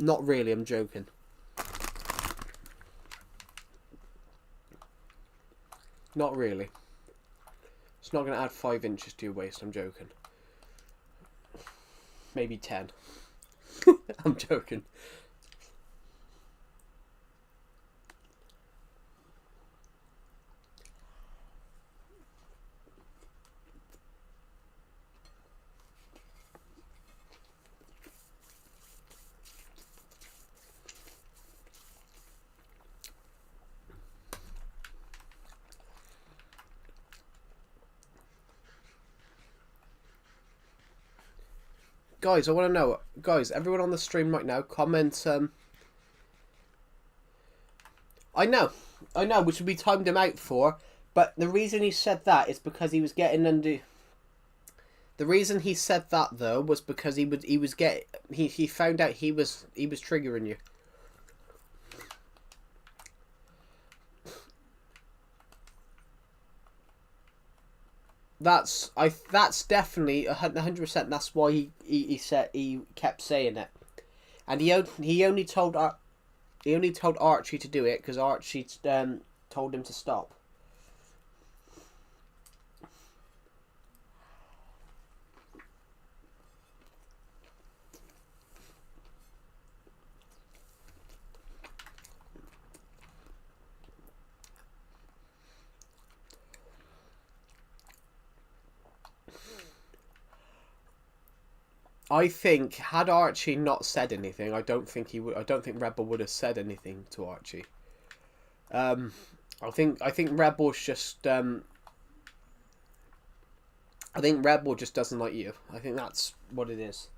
Not really, I'm joking. Not really. It's not going to add 5 inches to your waist, I'm joking. Maybe 10. I'm joking. Guys, I want to know. Guys, everyone on the stream right now, comment. I know, which we timed him out for. But the reason he said that is because he was getting under. The reason he said that though was because he found out he was triggering you. That's definitely 100%. That's why he kept saying it, and he only told Archie to do it because Archie told him to stop. I think had Archie not said anything, I don't think Rebel would have said anything to Archie. I think Rebel's just I think Rebel just doesn't like you. I think that's what it is.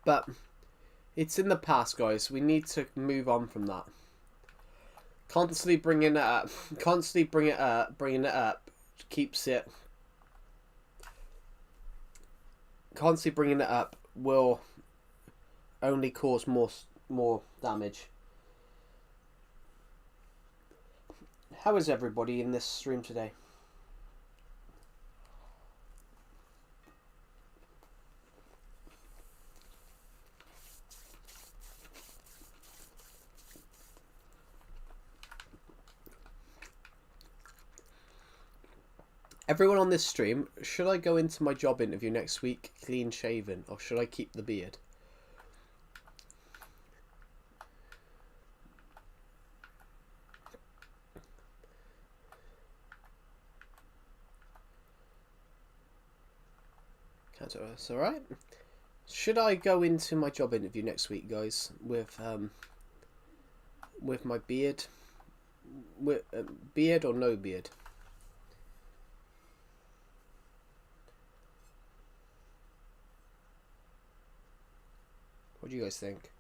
But it's in the past, guys. We need to move on from that. Constantly bringing it up, bringing it up, keeps it. Constantly bringing it up will only cause more damage. How is everybody in this stream today? Everyone on this stream, should I go into my job interview next week clean shaven or should I keep the beard? That's alright. Should I go into my job interview next week, guys, with my beard? With beard or no beard? What do you guys think?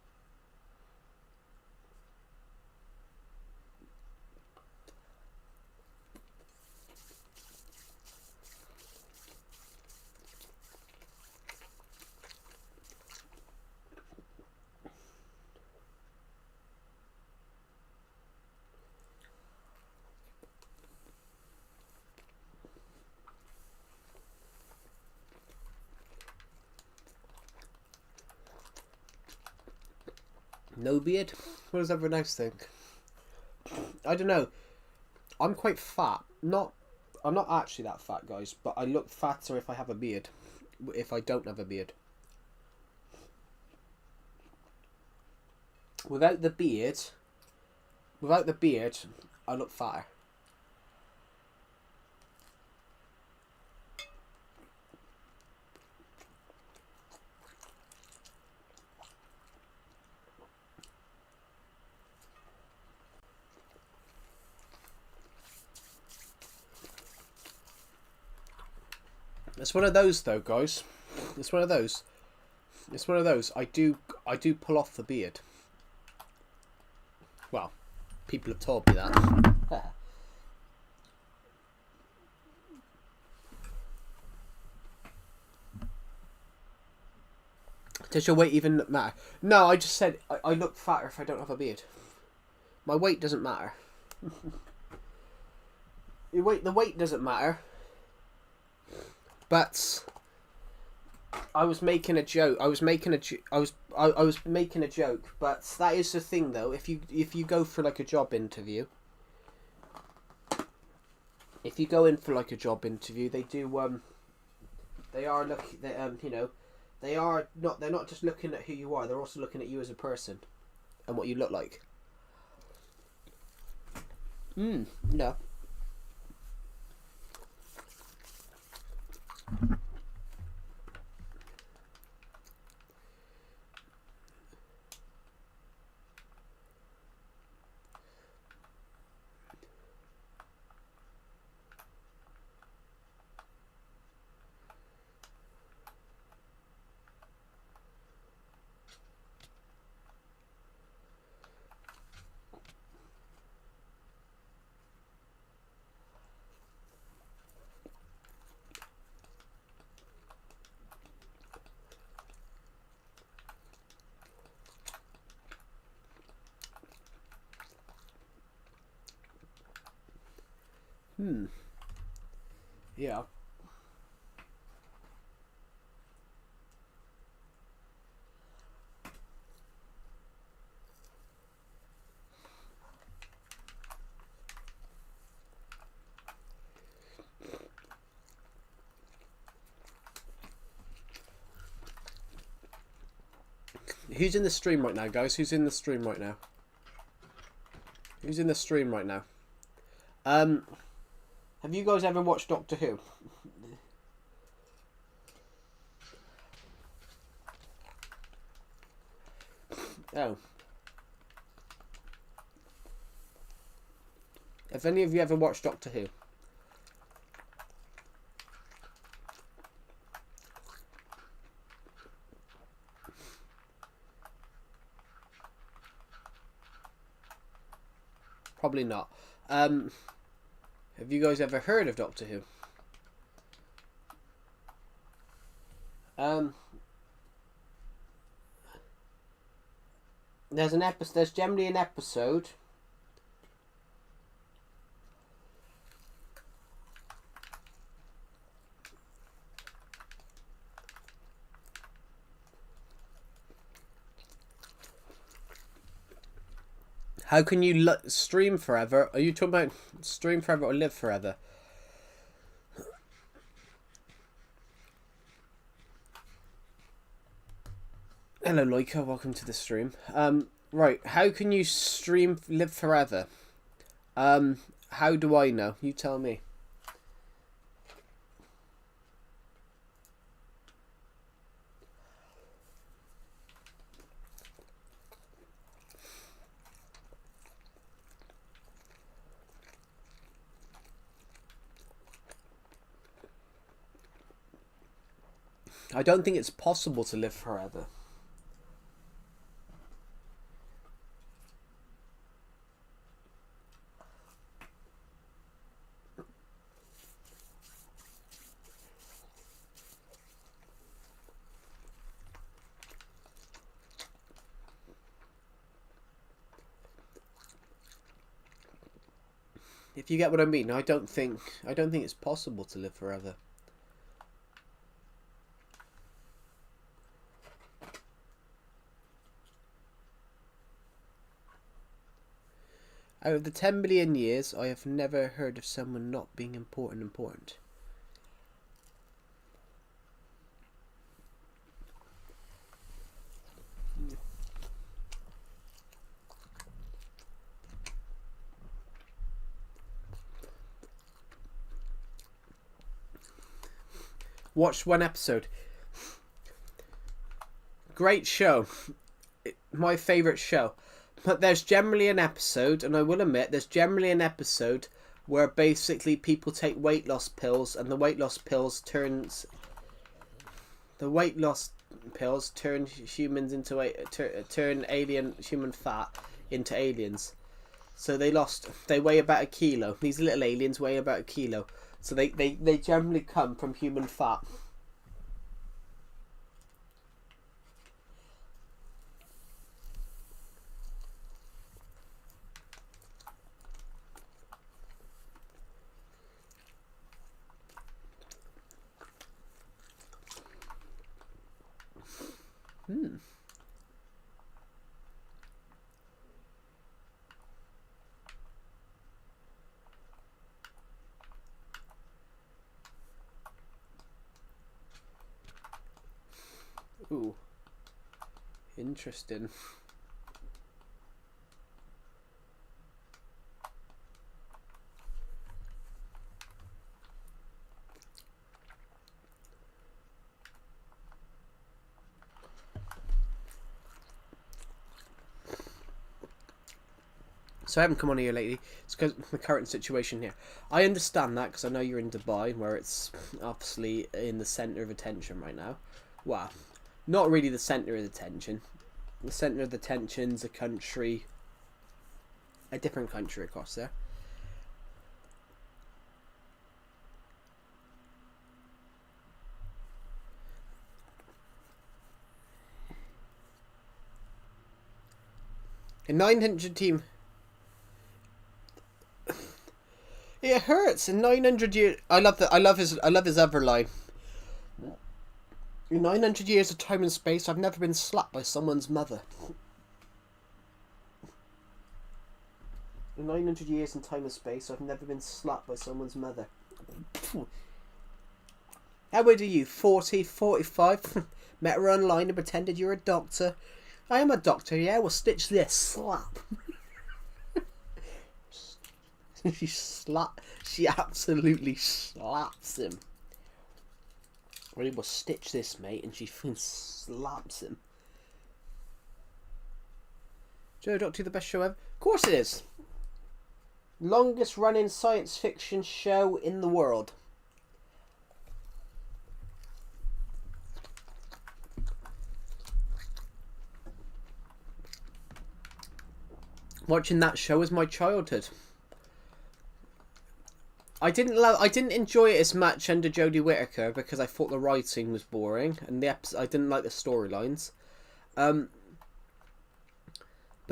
No beard? What does everyone else think? I don't know. I'm quite fat. I'm not actually that fat, guys, but I look fatter if I have a beard. If I don't have a beard. Without the beard, I look fatter. It's one of those though, guys. It's one of those. It's one of those. I do pull off the beard. Well, people have told me that. Does your weight even matter? No, I just said I look fatter if I don't have a beard. My weight doesn't matter. The weight doesn't matter. But I was making a joke. I was making a joke. But that is the thing, though. If you go for like a job interview, they do they are looking. They're not just looking at who you are. They're also looking at you as a person and what you look like. No. Yeah. Who's in the stream right now, guys? Who's in the stream right now? Who's in the stream right now? Have you guys ever watched Doctor Who? Oh. Have any of you ever watched Doctor Who? Probably not. Have you guys ever heard of Doctor Who? There's generally an episode. How can you stream forever? Are you talking about stream forever or live forever? Hello, Loika. Welcome to the stream. Right. How can you live forever? How do I know? You tell me. I don't think it's possible to live forever. If you get what I mean, I don't think it's possible to live forever. Out of the 10 billion years, I have never heard of someone not being important. Watched one episode. Great show. My favourite show. But there's generally an episode, and I will admit, there's generally an episode where basically people take weight loss pills, and the weight loss pills turn humans into turn alien human fat into aliens. So they weigh about 1 kilo. These little aliens weigh about 1 kilo. So they generally come from human fat. Ooh. Interesting. So I haven't come on here lately. It's because of the current situation here. I understand that because I know you're in Dubai, where it's obviously in the centre of attention right now. Well, not really the centre of attention. The centre of attention's a country, a different country across there. A 900 team. It hurts. In 900 years, I love his other line. In 900 years of time and space, I've never been slapped by someone's mother. In 900 years in time and space, I've never been slapped by someone's mother. How old are you? 40, 45? Met her online and pretended you're a doctor. I am a doctor, yeah? Well, stitch this. Slap. She absolutely slaps him. Well, we'll stitch this, mate, and she slaps him. Joe Doctor, the best show ever? Of course it is. Longest running science fiction show in the world. Watching that show was my childhood. I didn't enjoy it as much under Jodie Whittaker because I thought the writing was boring and I didn't like the storylines. But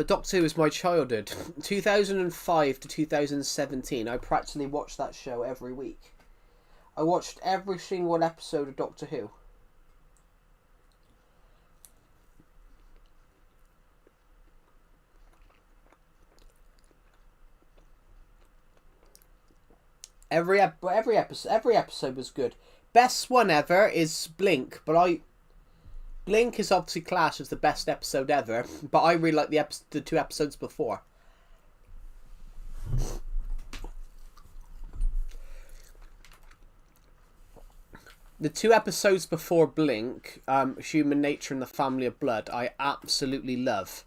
Doctor Who was my childhood. 2005 to 2017, I practically watched that show every week. I watched every single episode of Doctor Who. Every episode was good. Best one ever is Blink, but Blink is obviously classed as the best episode ever, but I really like the 2 episodes before. The 2 episodes before Blink, Human Nature and the Family of Blood, I absolutely love.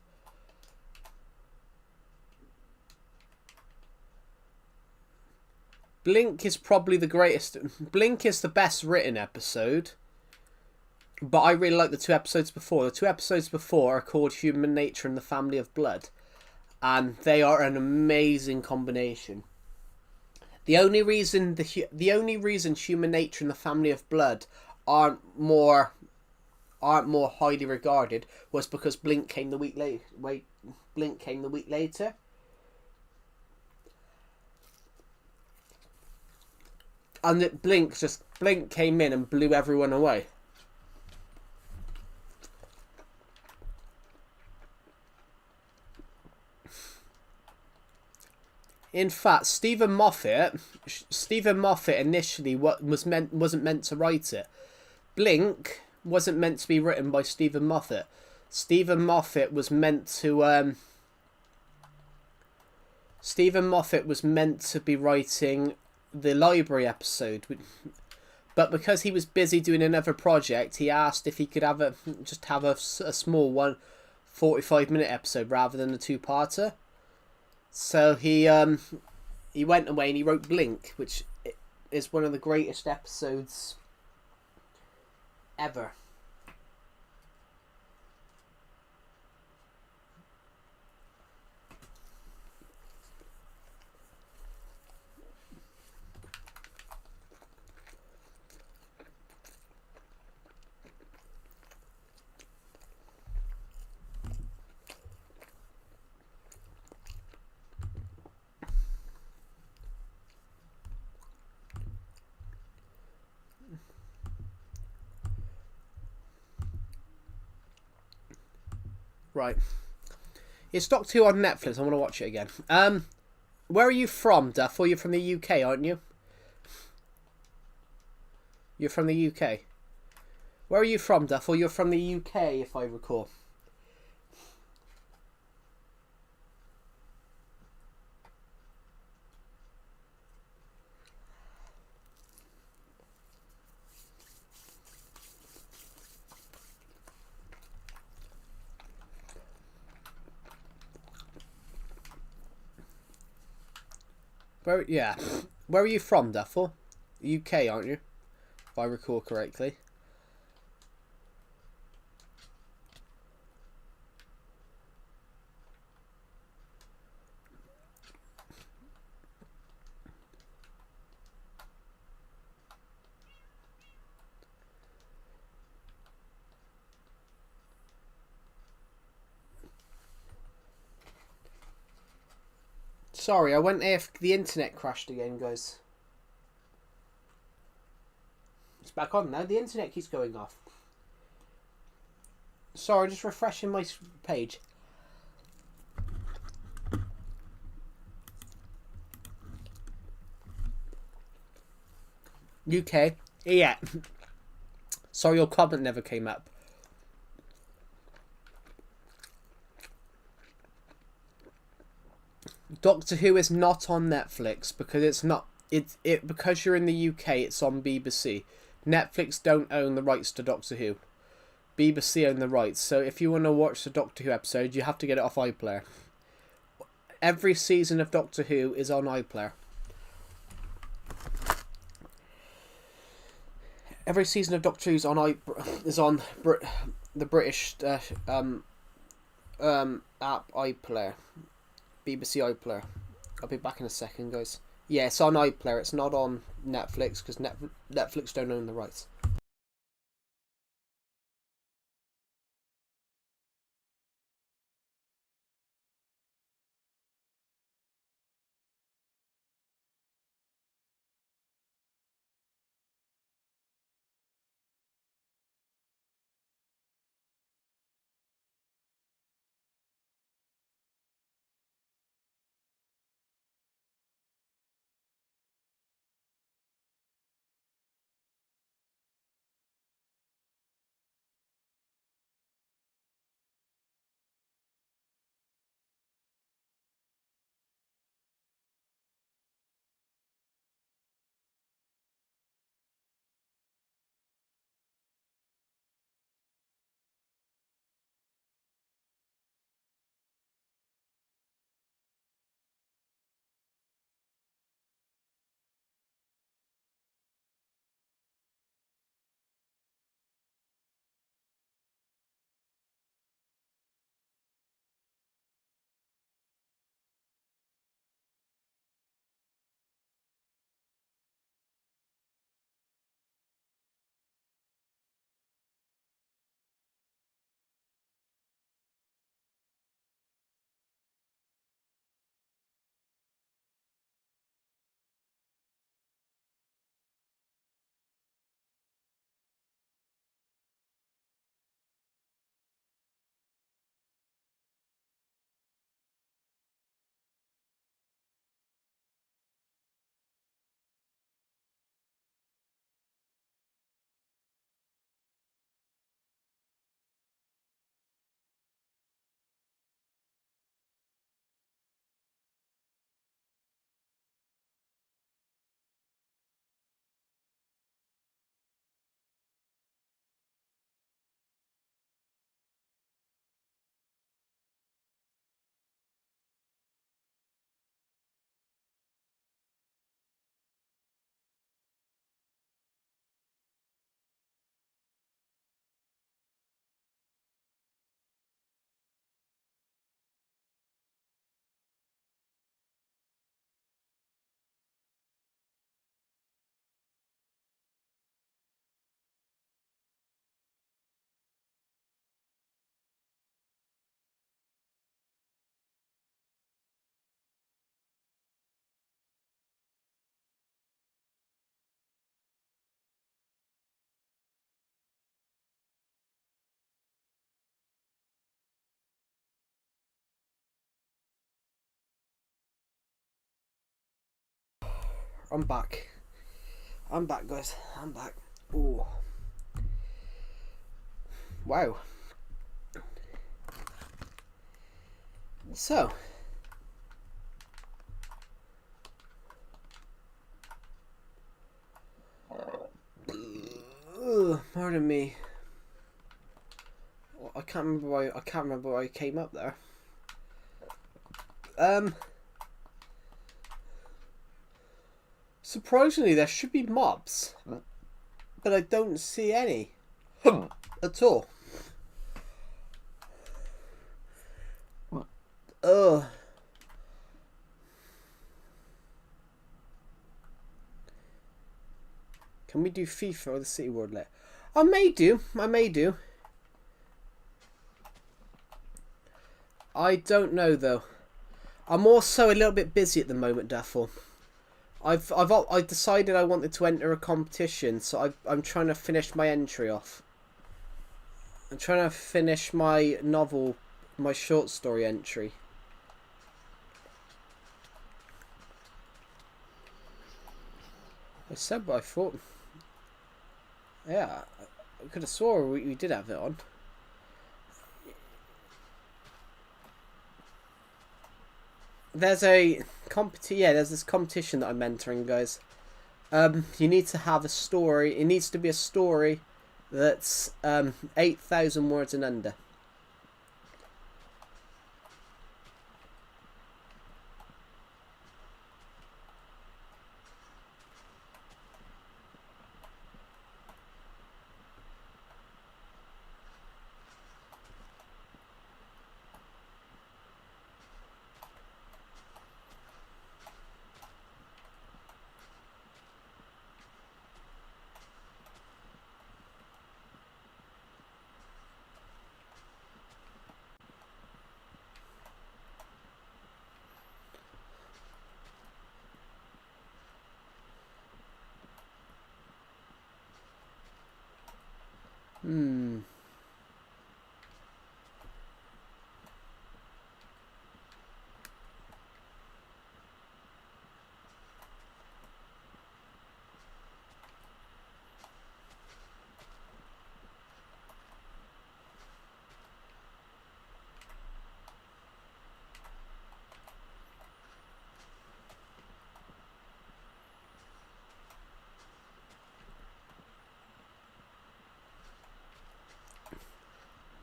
Blink is probably the greatest. Blink is the best written episode. But I really like the 2 episodes before. The 2 episodes before are called Human Nature and the Family of Blood, and they are an amazing combination. The only reason Human Nature and the Family of Blood aren't more aren't more highly regarded was because Blink came the week later. Wait, Blink came the week later. And it Blink came in and blew everyone away. In fact, Stephen Moffat initially wasn't meant to write it. Blink wasn't meant to be written by Stephen Moffat. Stephen Moffat was meant to Stephen Moffat was meant to be writing the library episode, but because he was busy doing another project, he asked if he could have a small one, 45-minute episode rather than a two-parter. So he went away and he wrote Blink, which is one of the greatest episodes ever. Right. It's Doctor Who on Netflix. I want to watch it again. Where are you from, Duff? Or you're from the UK, aren't you? You're from the UK. Where are you from, Duff? Or you're from the UK, if I recall. Where are you from, Duffel? UK, aren't you? If I recall correctly. Sorry, I went AFK. The internet crashed again, guys. It's back on now. The internet keeps going off. Sorry, just refreshing my page. UK. Yeah. Sorry, your comment never came up. Doctor Who is not on Netflix because it's not because you're in the UK. It's on BBC. Netflix don't own the rights to Doctor Who. BBC own the rights. So if you want to watch the Doctor Who episode, you have to get it off iPlayer. Every season of Doctor Who is on iPlayer. Every season of Doctor Who is on the British app iPlayer. BBC iPlayer. I'll be back in a second, guys. Yeah, it's on iPlayer. It's not on Netflix because Netflix don't own the rights. I'm back. I'm back, guys. I'm back. Ooh. Wow. So. Pardon me. I can't remember why I came up there. Surprisingly, there should be mobs, but I don't see any at all. Ugh. Can we do FIFA or the City World later? I may do. I don't know though. I'm also a little bit busy at the moment, therefore. I decided I wanted to enter a competition, so I'm trying to finish my entry off. I'm trying to finish my novel, my short story entry. I said what I thought. Yeah, I could have swore we did have it on. There's a there's this competition that I'm entering, guys. You need to have a story. It needs to be a story that's 8,000 words and under.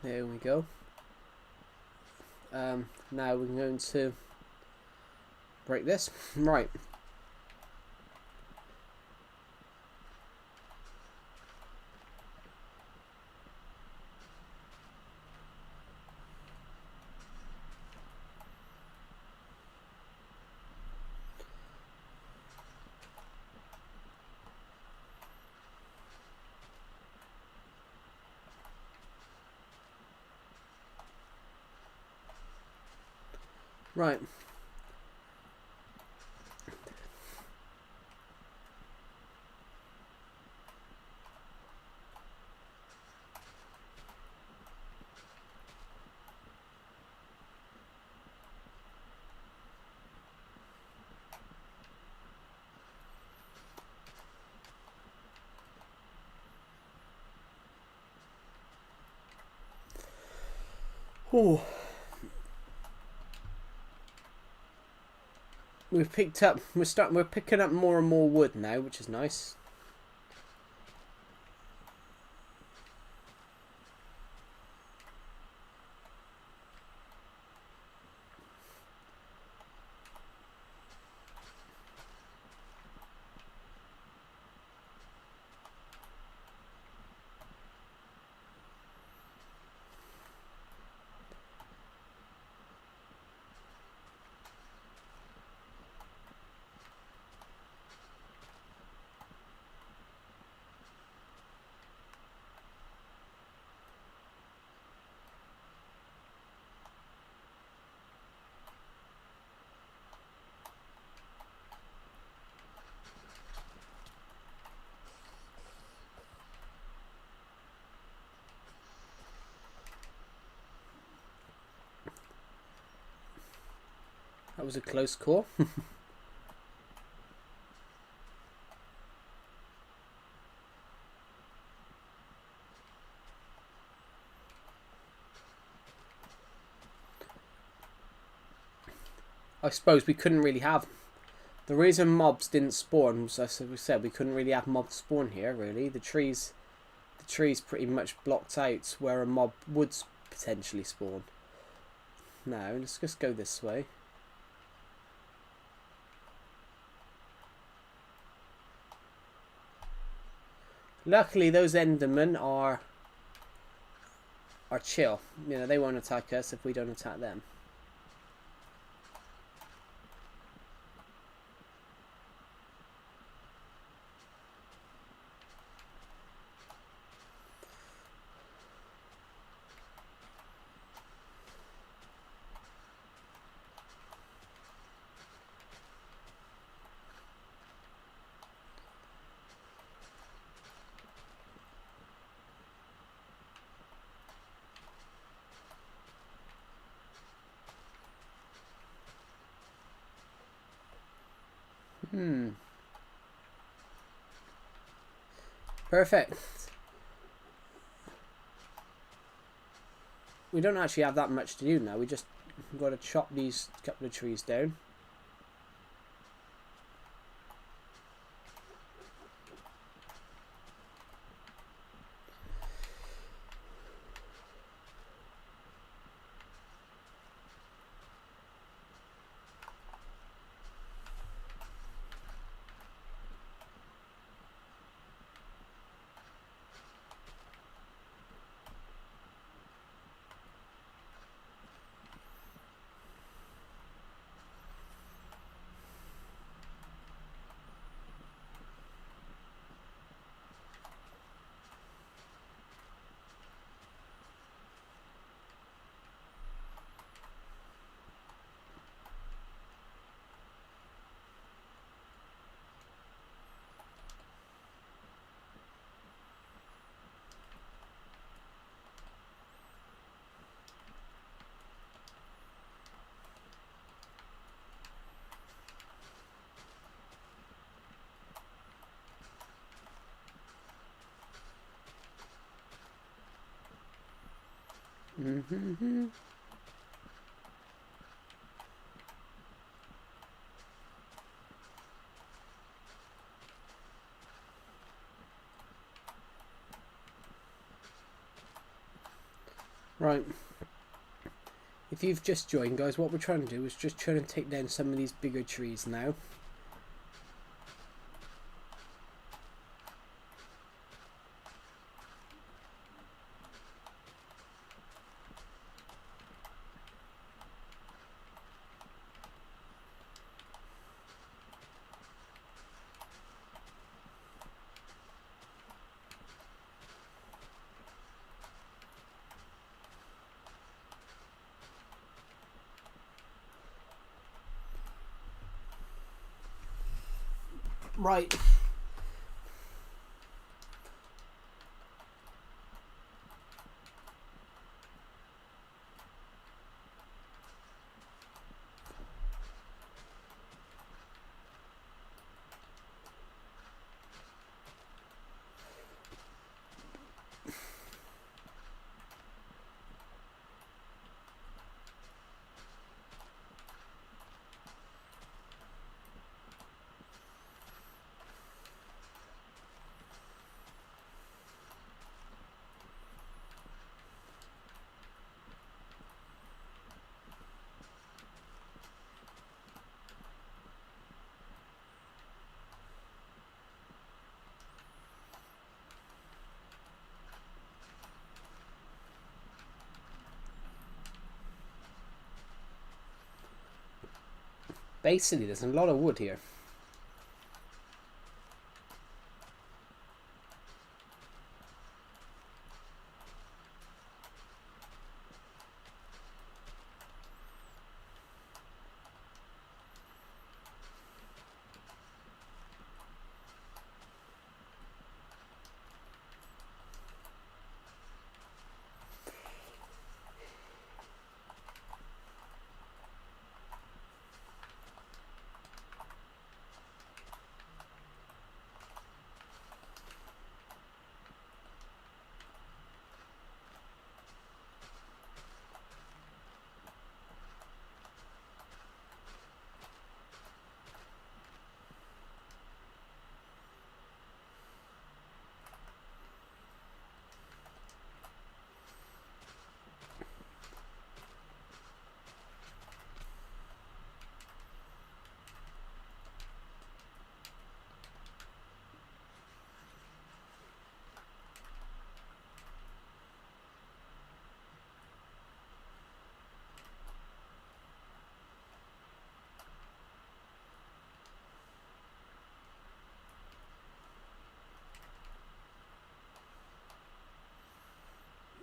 There we go. Now we're going to break this. Right. Right. Oh. We're picking up more and more wood now, which is nice. That was a close call. I suppose we couldn't really have... The reason mobs didn't spawn was, as we said, we couldn't really have mobs spawn here, really. The trees pretty much blocked out where a mob would potentially spawn. Now, let's just go this way. Luckily, those Endermen are chill. You know, they won't attack us if we don't attack them. Perfect. We don't actually have that much to do now. We just got to chop these couple of trees down. Right. If you've just joined, guys, what we're trying to do is just trying to take down some of these bigger trees now. Right. Basically, there's a lot of wood here.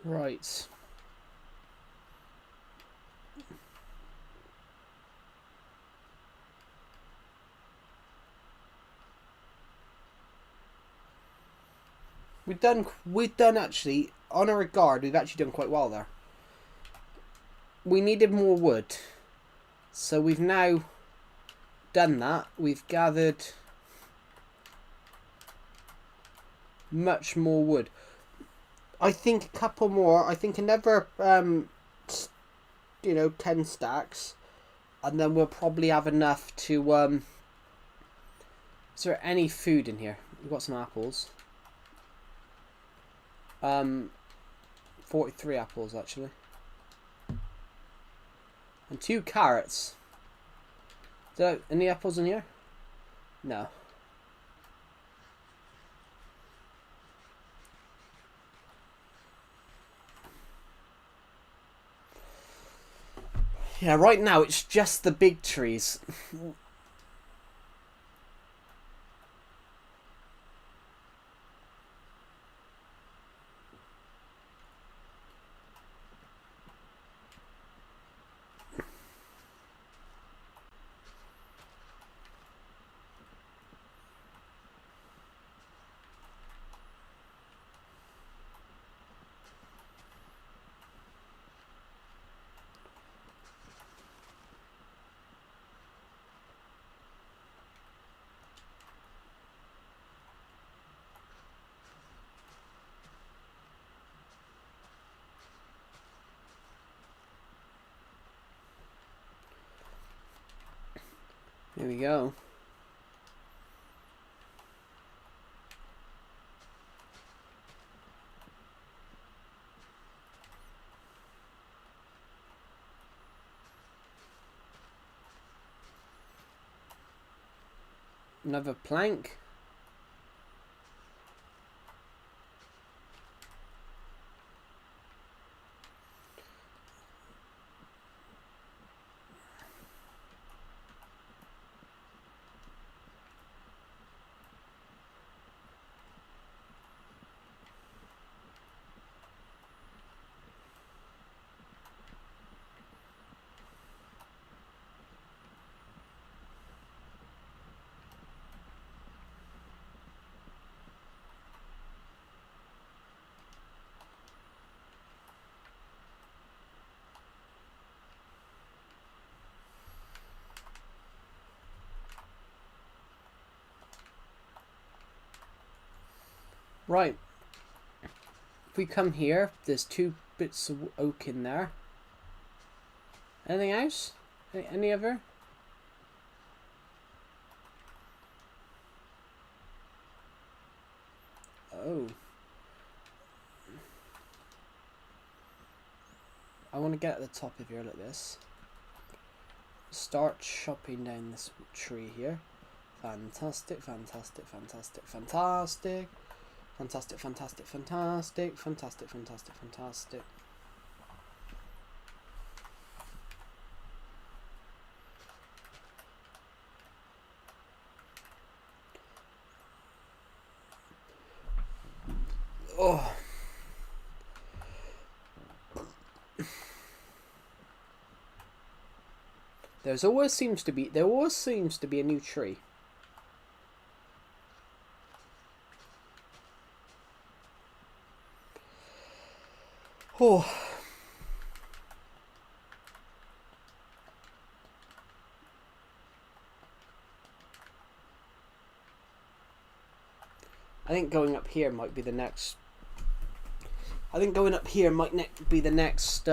Right. We've done actually, on a regard, we've actually done quite well there. We needed more wood. So we've now done that. We've gathered much more wood. I think a couple more. I think another, 10 stacks. And then we'll probably have enough to, is there any food in here? We've got some apples. 43 apples, actually. And 2 carrots. Any apples in here? No. Yeah, right now it's just the big trees. Here we go. Another plank. Right. If we come here, there's 2 bits of oak in there. Anything else? Any other? Oh. I want to get at the top of here like this. Start chopping down this tree here. Fantastic, fantastic, fantastic, fantastic. Fantastic, fantastic, fantastic, fantastic, fantastic, fantastic. Oh. There always seems to be a new tree. Oh. I think going up here might be the next. I think going up here might be the next.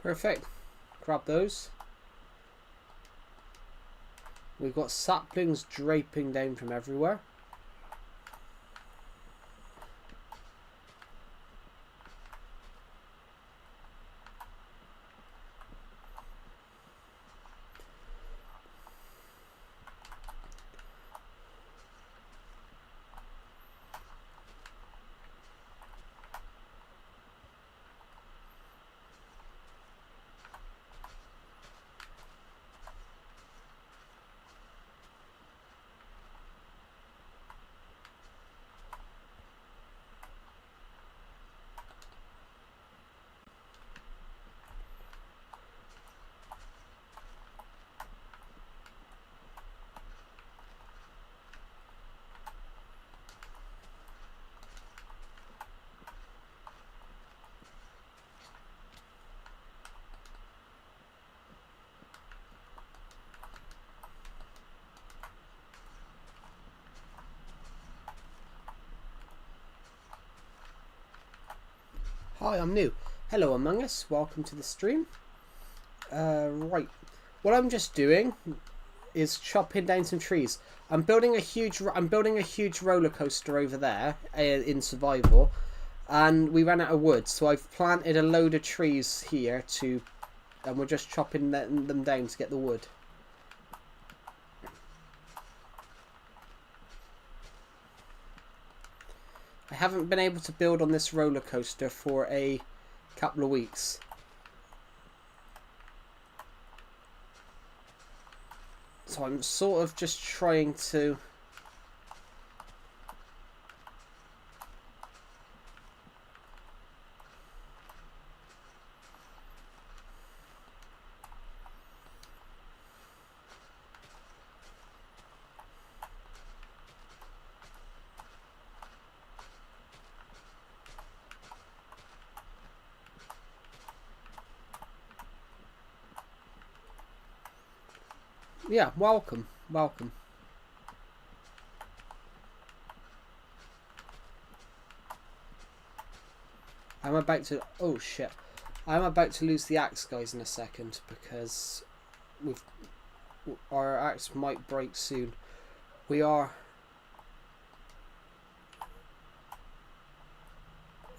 Perfect. Grab those. We've got saplings draping down from everywhere. Hi, I'm new. Hello, Among Us. Welcome to the stream. Right. What I'm just doing is chopping down some trees. I'm building a huge roller coaster over there in survival, and we ran out of wood, so I've planted a load of trees here and we're just chopping them down to get the wood. I haven't been able to build on this roller coaster for a couple of weeks. So I'm sort of just trying to... Yeah, welcome. Welcome. I'm about to... Oh, shit. I'm about to lose the axe, guys, in a second, because our axe might break soon. We are...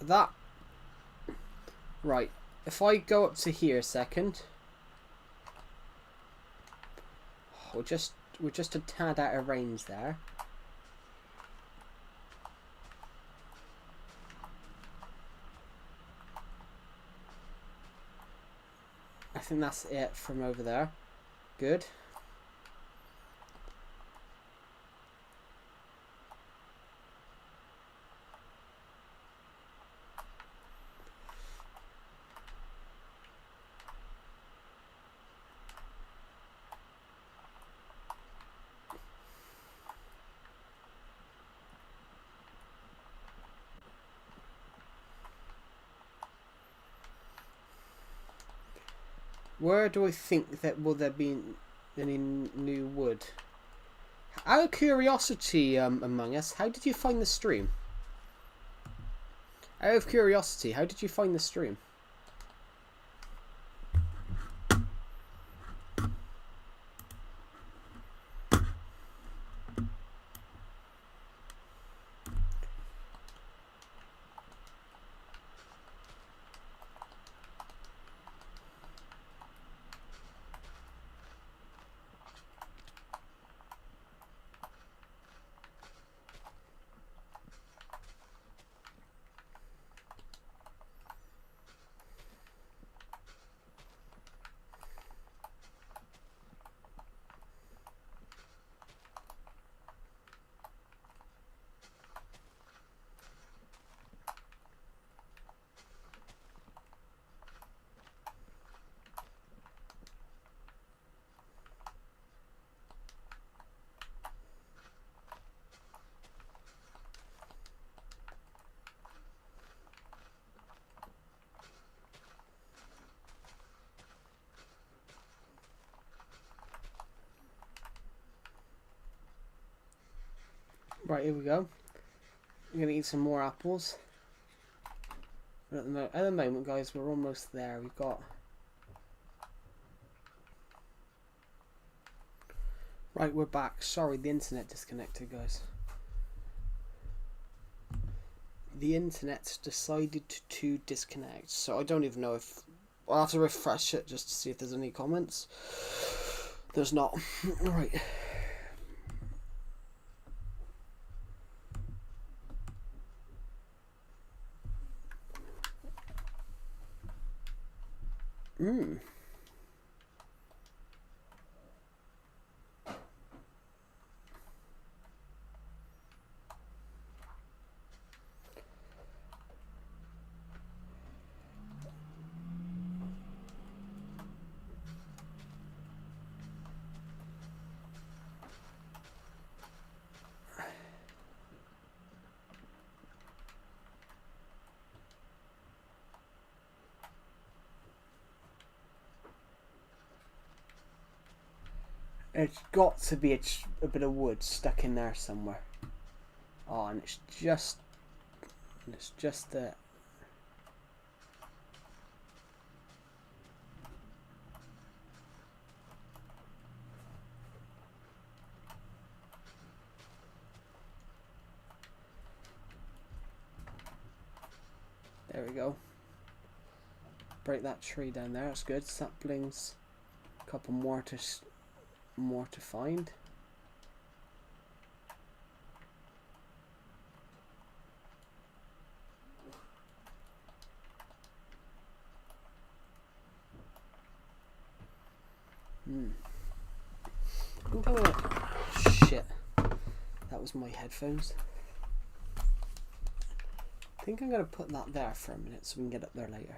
That... Right. If I go up to here a second... We're just a tad out of range there. I think that's it from over there. Good. Where do I think that will there be any new wood? Out of curiosity, Among Us, how did you find the stream? Out of curiosity, how did you find the stream? Right, here we go. I'm going to eat some more apples. At the moment, guys, we're almost there. We've got Right, we're back. Sorry, the internet disconnected, guys. The internet's decided to disconnect, so I don't even know if... I'll have to refresh it just to see if there's any comments. There's not. Right. It's got to be a bit of wood stuck in there somewhere. Oh, and it's just there. There we go. Break that tree down there. That's good. Saplings. A couple more to find. Shit. That was my headphones. I think I'm going to put that there for a minute so we can get up there later.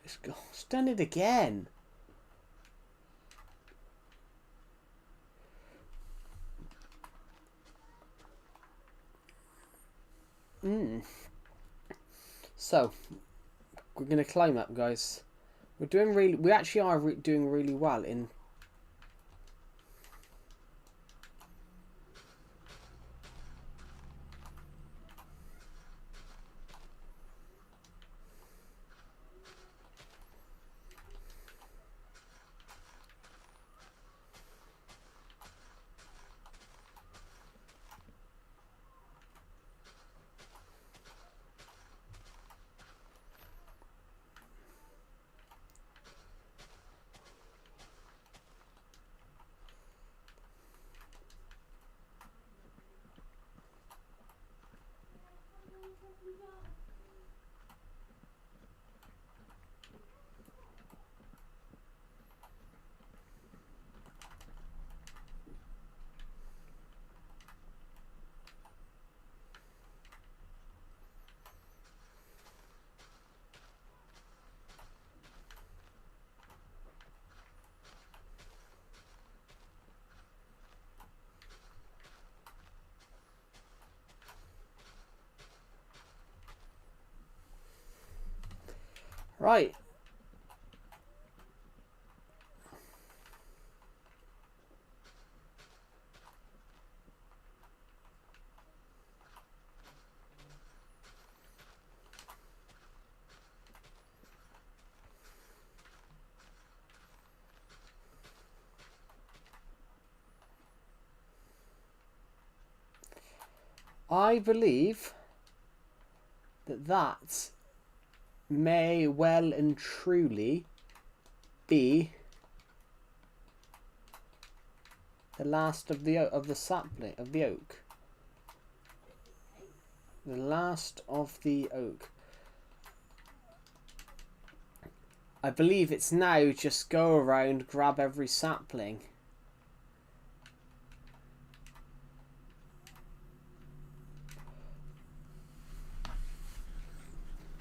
Let's go. It's done it again. So, we're going to climb up, guys. We actually are doing really well in... Right. I believe that may well and truly be the last of the sapling of the oak. The last of the oak. I believe it's now just go around, grab every sapling.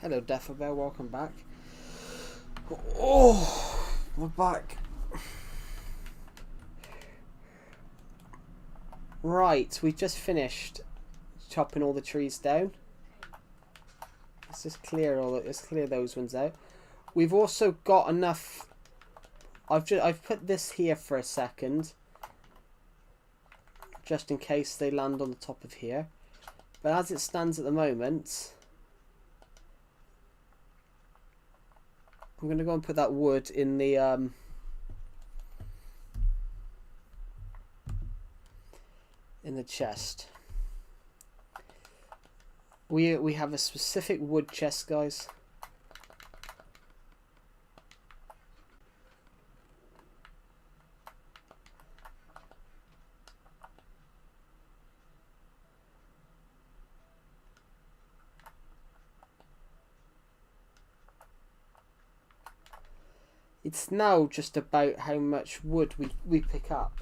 Hello, Defabel, welcome back. Oh, we're back. Right, we've just finished chopping all the trees down. Let's just clear let's clear those ones out. We've also got enough. I've put this here for a second, just in case they land on the top of here. But as it stands at the moment, I'm going to go and put that wood in the chest. We have a specific wood chest, guys. It's now just about how much wood we pick up.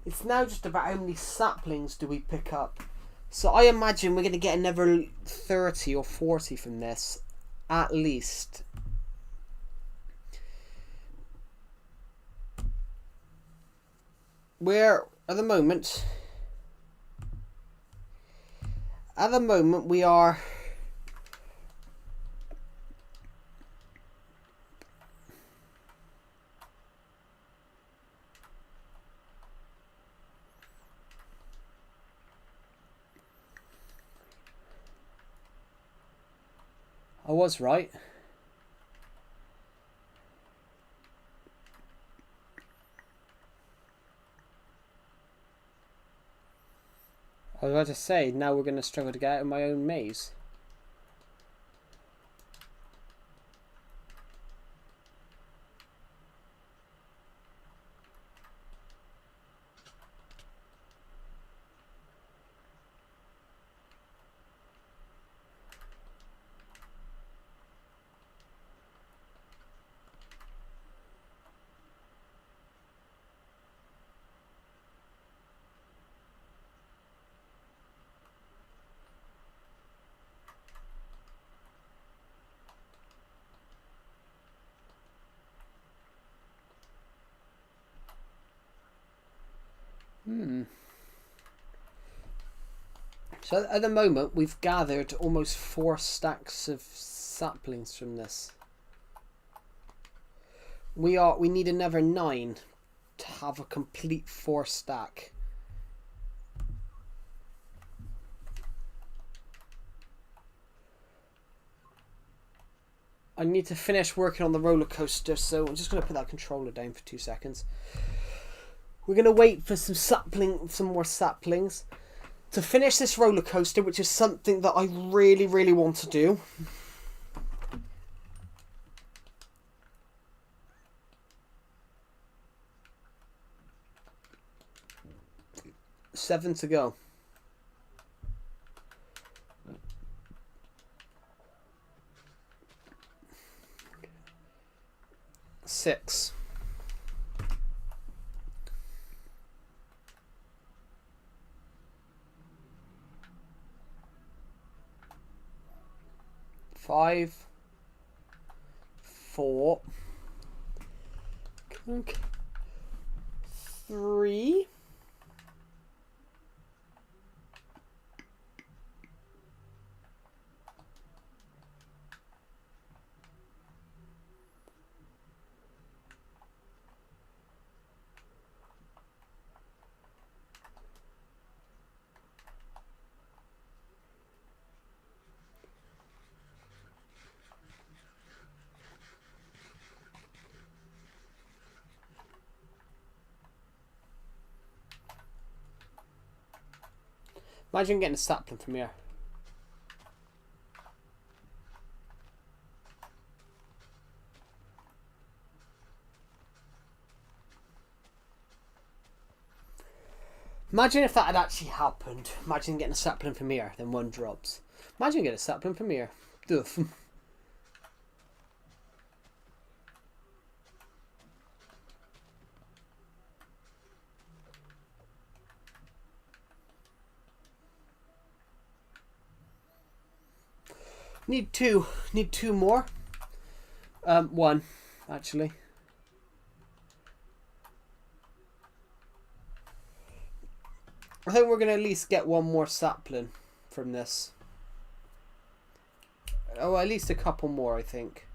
It's now just about how many saplings do we pick up. So I imagine we're going to get another 30 or 40 from this, at least. We're, at the moment we are... I was right. I was about to say, now we're going to struggle to get out of my own maze. So at the moment we've gathered almost 4 stacks of saplings from this. We need another 9 to have a complete 4 stack. I need to finish working on the roller coaster, so I'm just going to put that controller down for 2 seconds. We're going to wait for some more saplings to finish this roller coaster, which is something that I really, really want to do. Seven to go. 6. 5, 4, 3, Imagine getting a sapling from here. Imagine if that had actually happened. Imagine getting a sapling from here, then one drops. Imagine getting a sapling from here. Doof. Need two more. One, actually. I think we're going to at least get one more sapling from this. Oh, at least a couple more, I think.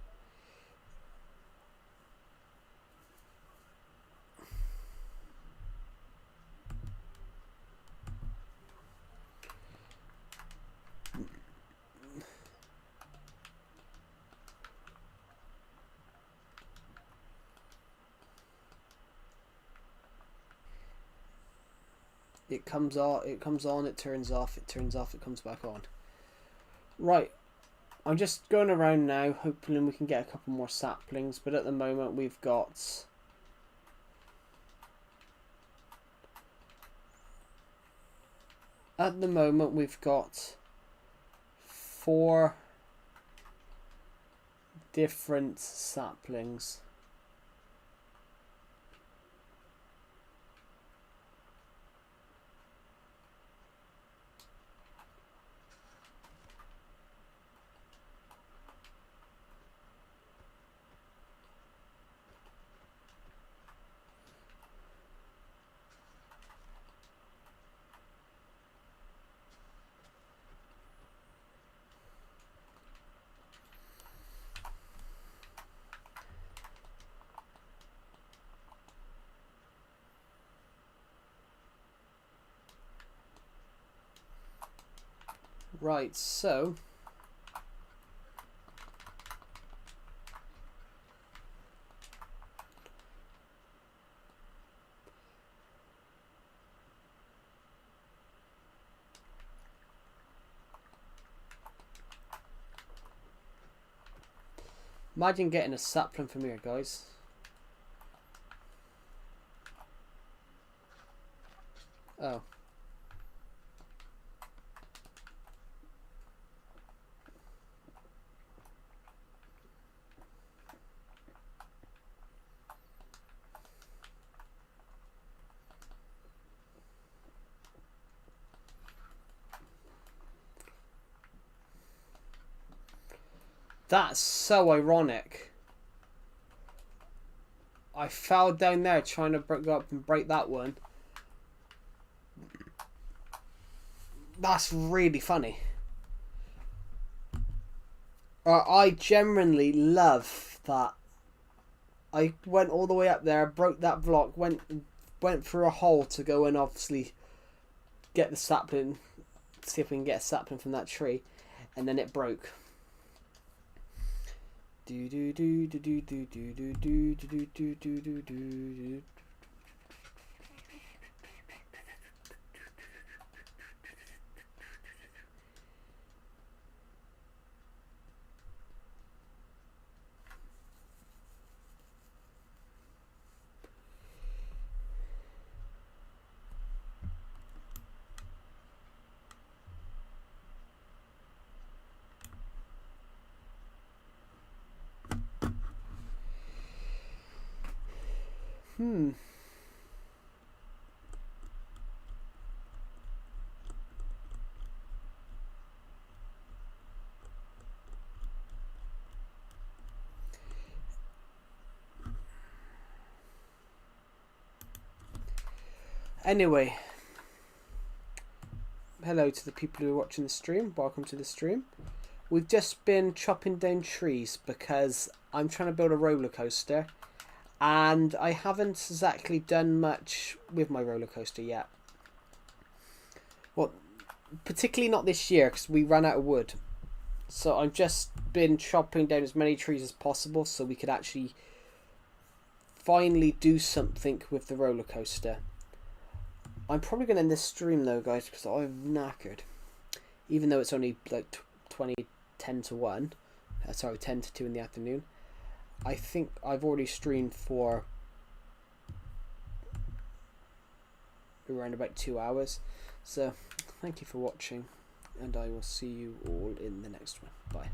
It comes on, it comes on, it turns off, it turns off, it comes back on. Right, I'm just going around now, hoping we can get a couple more saplings, but at the moment we've got... At the moment we've got 4 different saplings. Right, so imagine getting a sapling from here, guys. Oh. That's so ironic. I fell down there trying to go up and break that one. That's really funny. I genuinely love that. I went all the way up there, broke that block, went through a hole to go and obviously get the sapling, see if we can get a sapling from that tree, and then it broke. Do do do do do do do do do do do do do do. Anyway, hello to the people who are watching the stream. Welcome to the stream. We've just been chopping down trees because I'm trying to build a roller coaster, and I haven't exactly done much with my roller coaster yet. Well, particularly not this year because we ran out of wood. So I've just been chopping down as many trees as possible so we could actually finally do something with the roller coaster. I'm probably going to end this stream though, guys, because I'm knackered. Even though it's only like 10 to 1. Sorry, 10 to 2 in the afternoon. I think I've already streamed for around about 2 hours. So, thank you for watching, and I will see you all in the next one. Bye.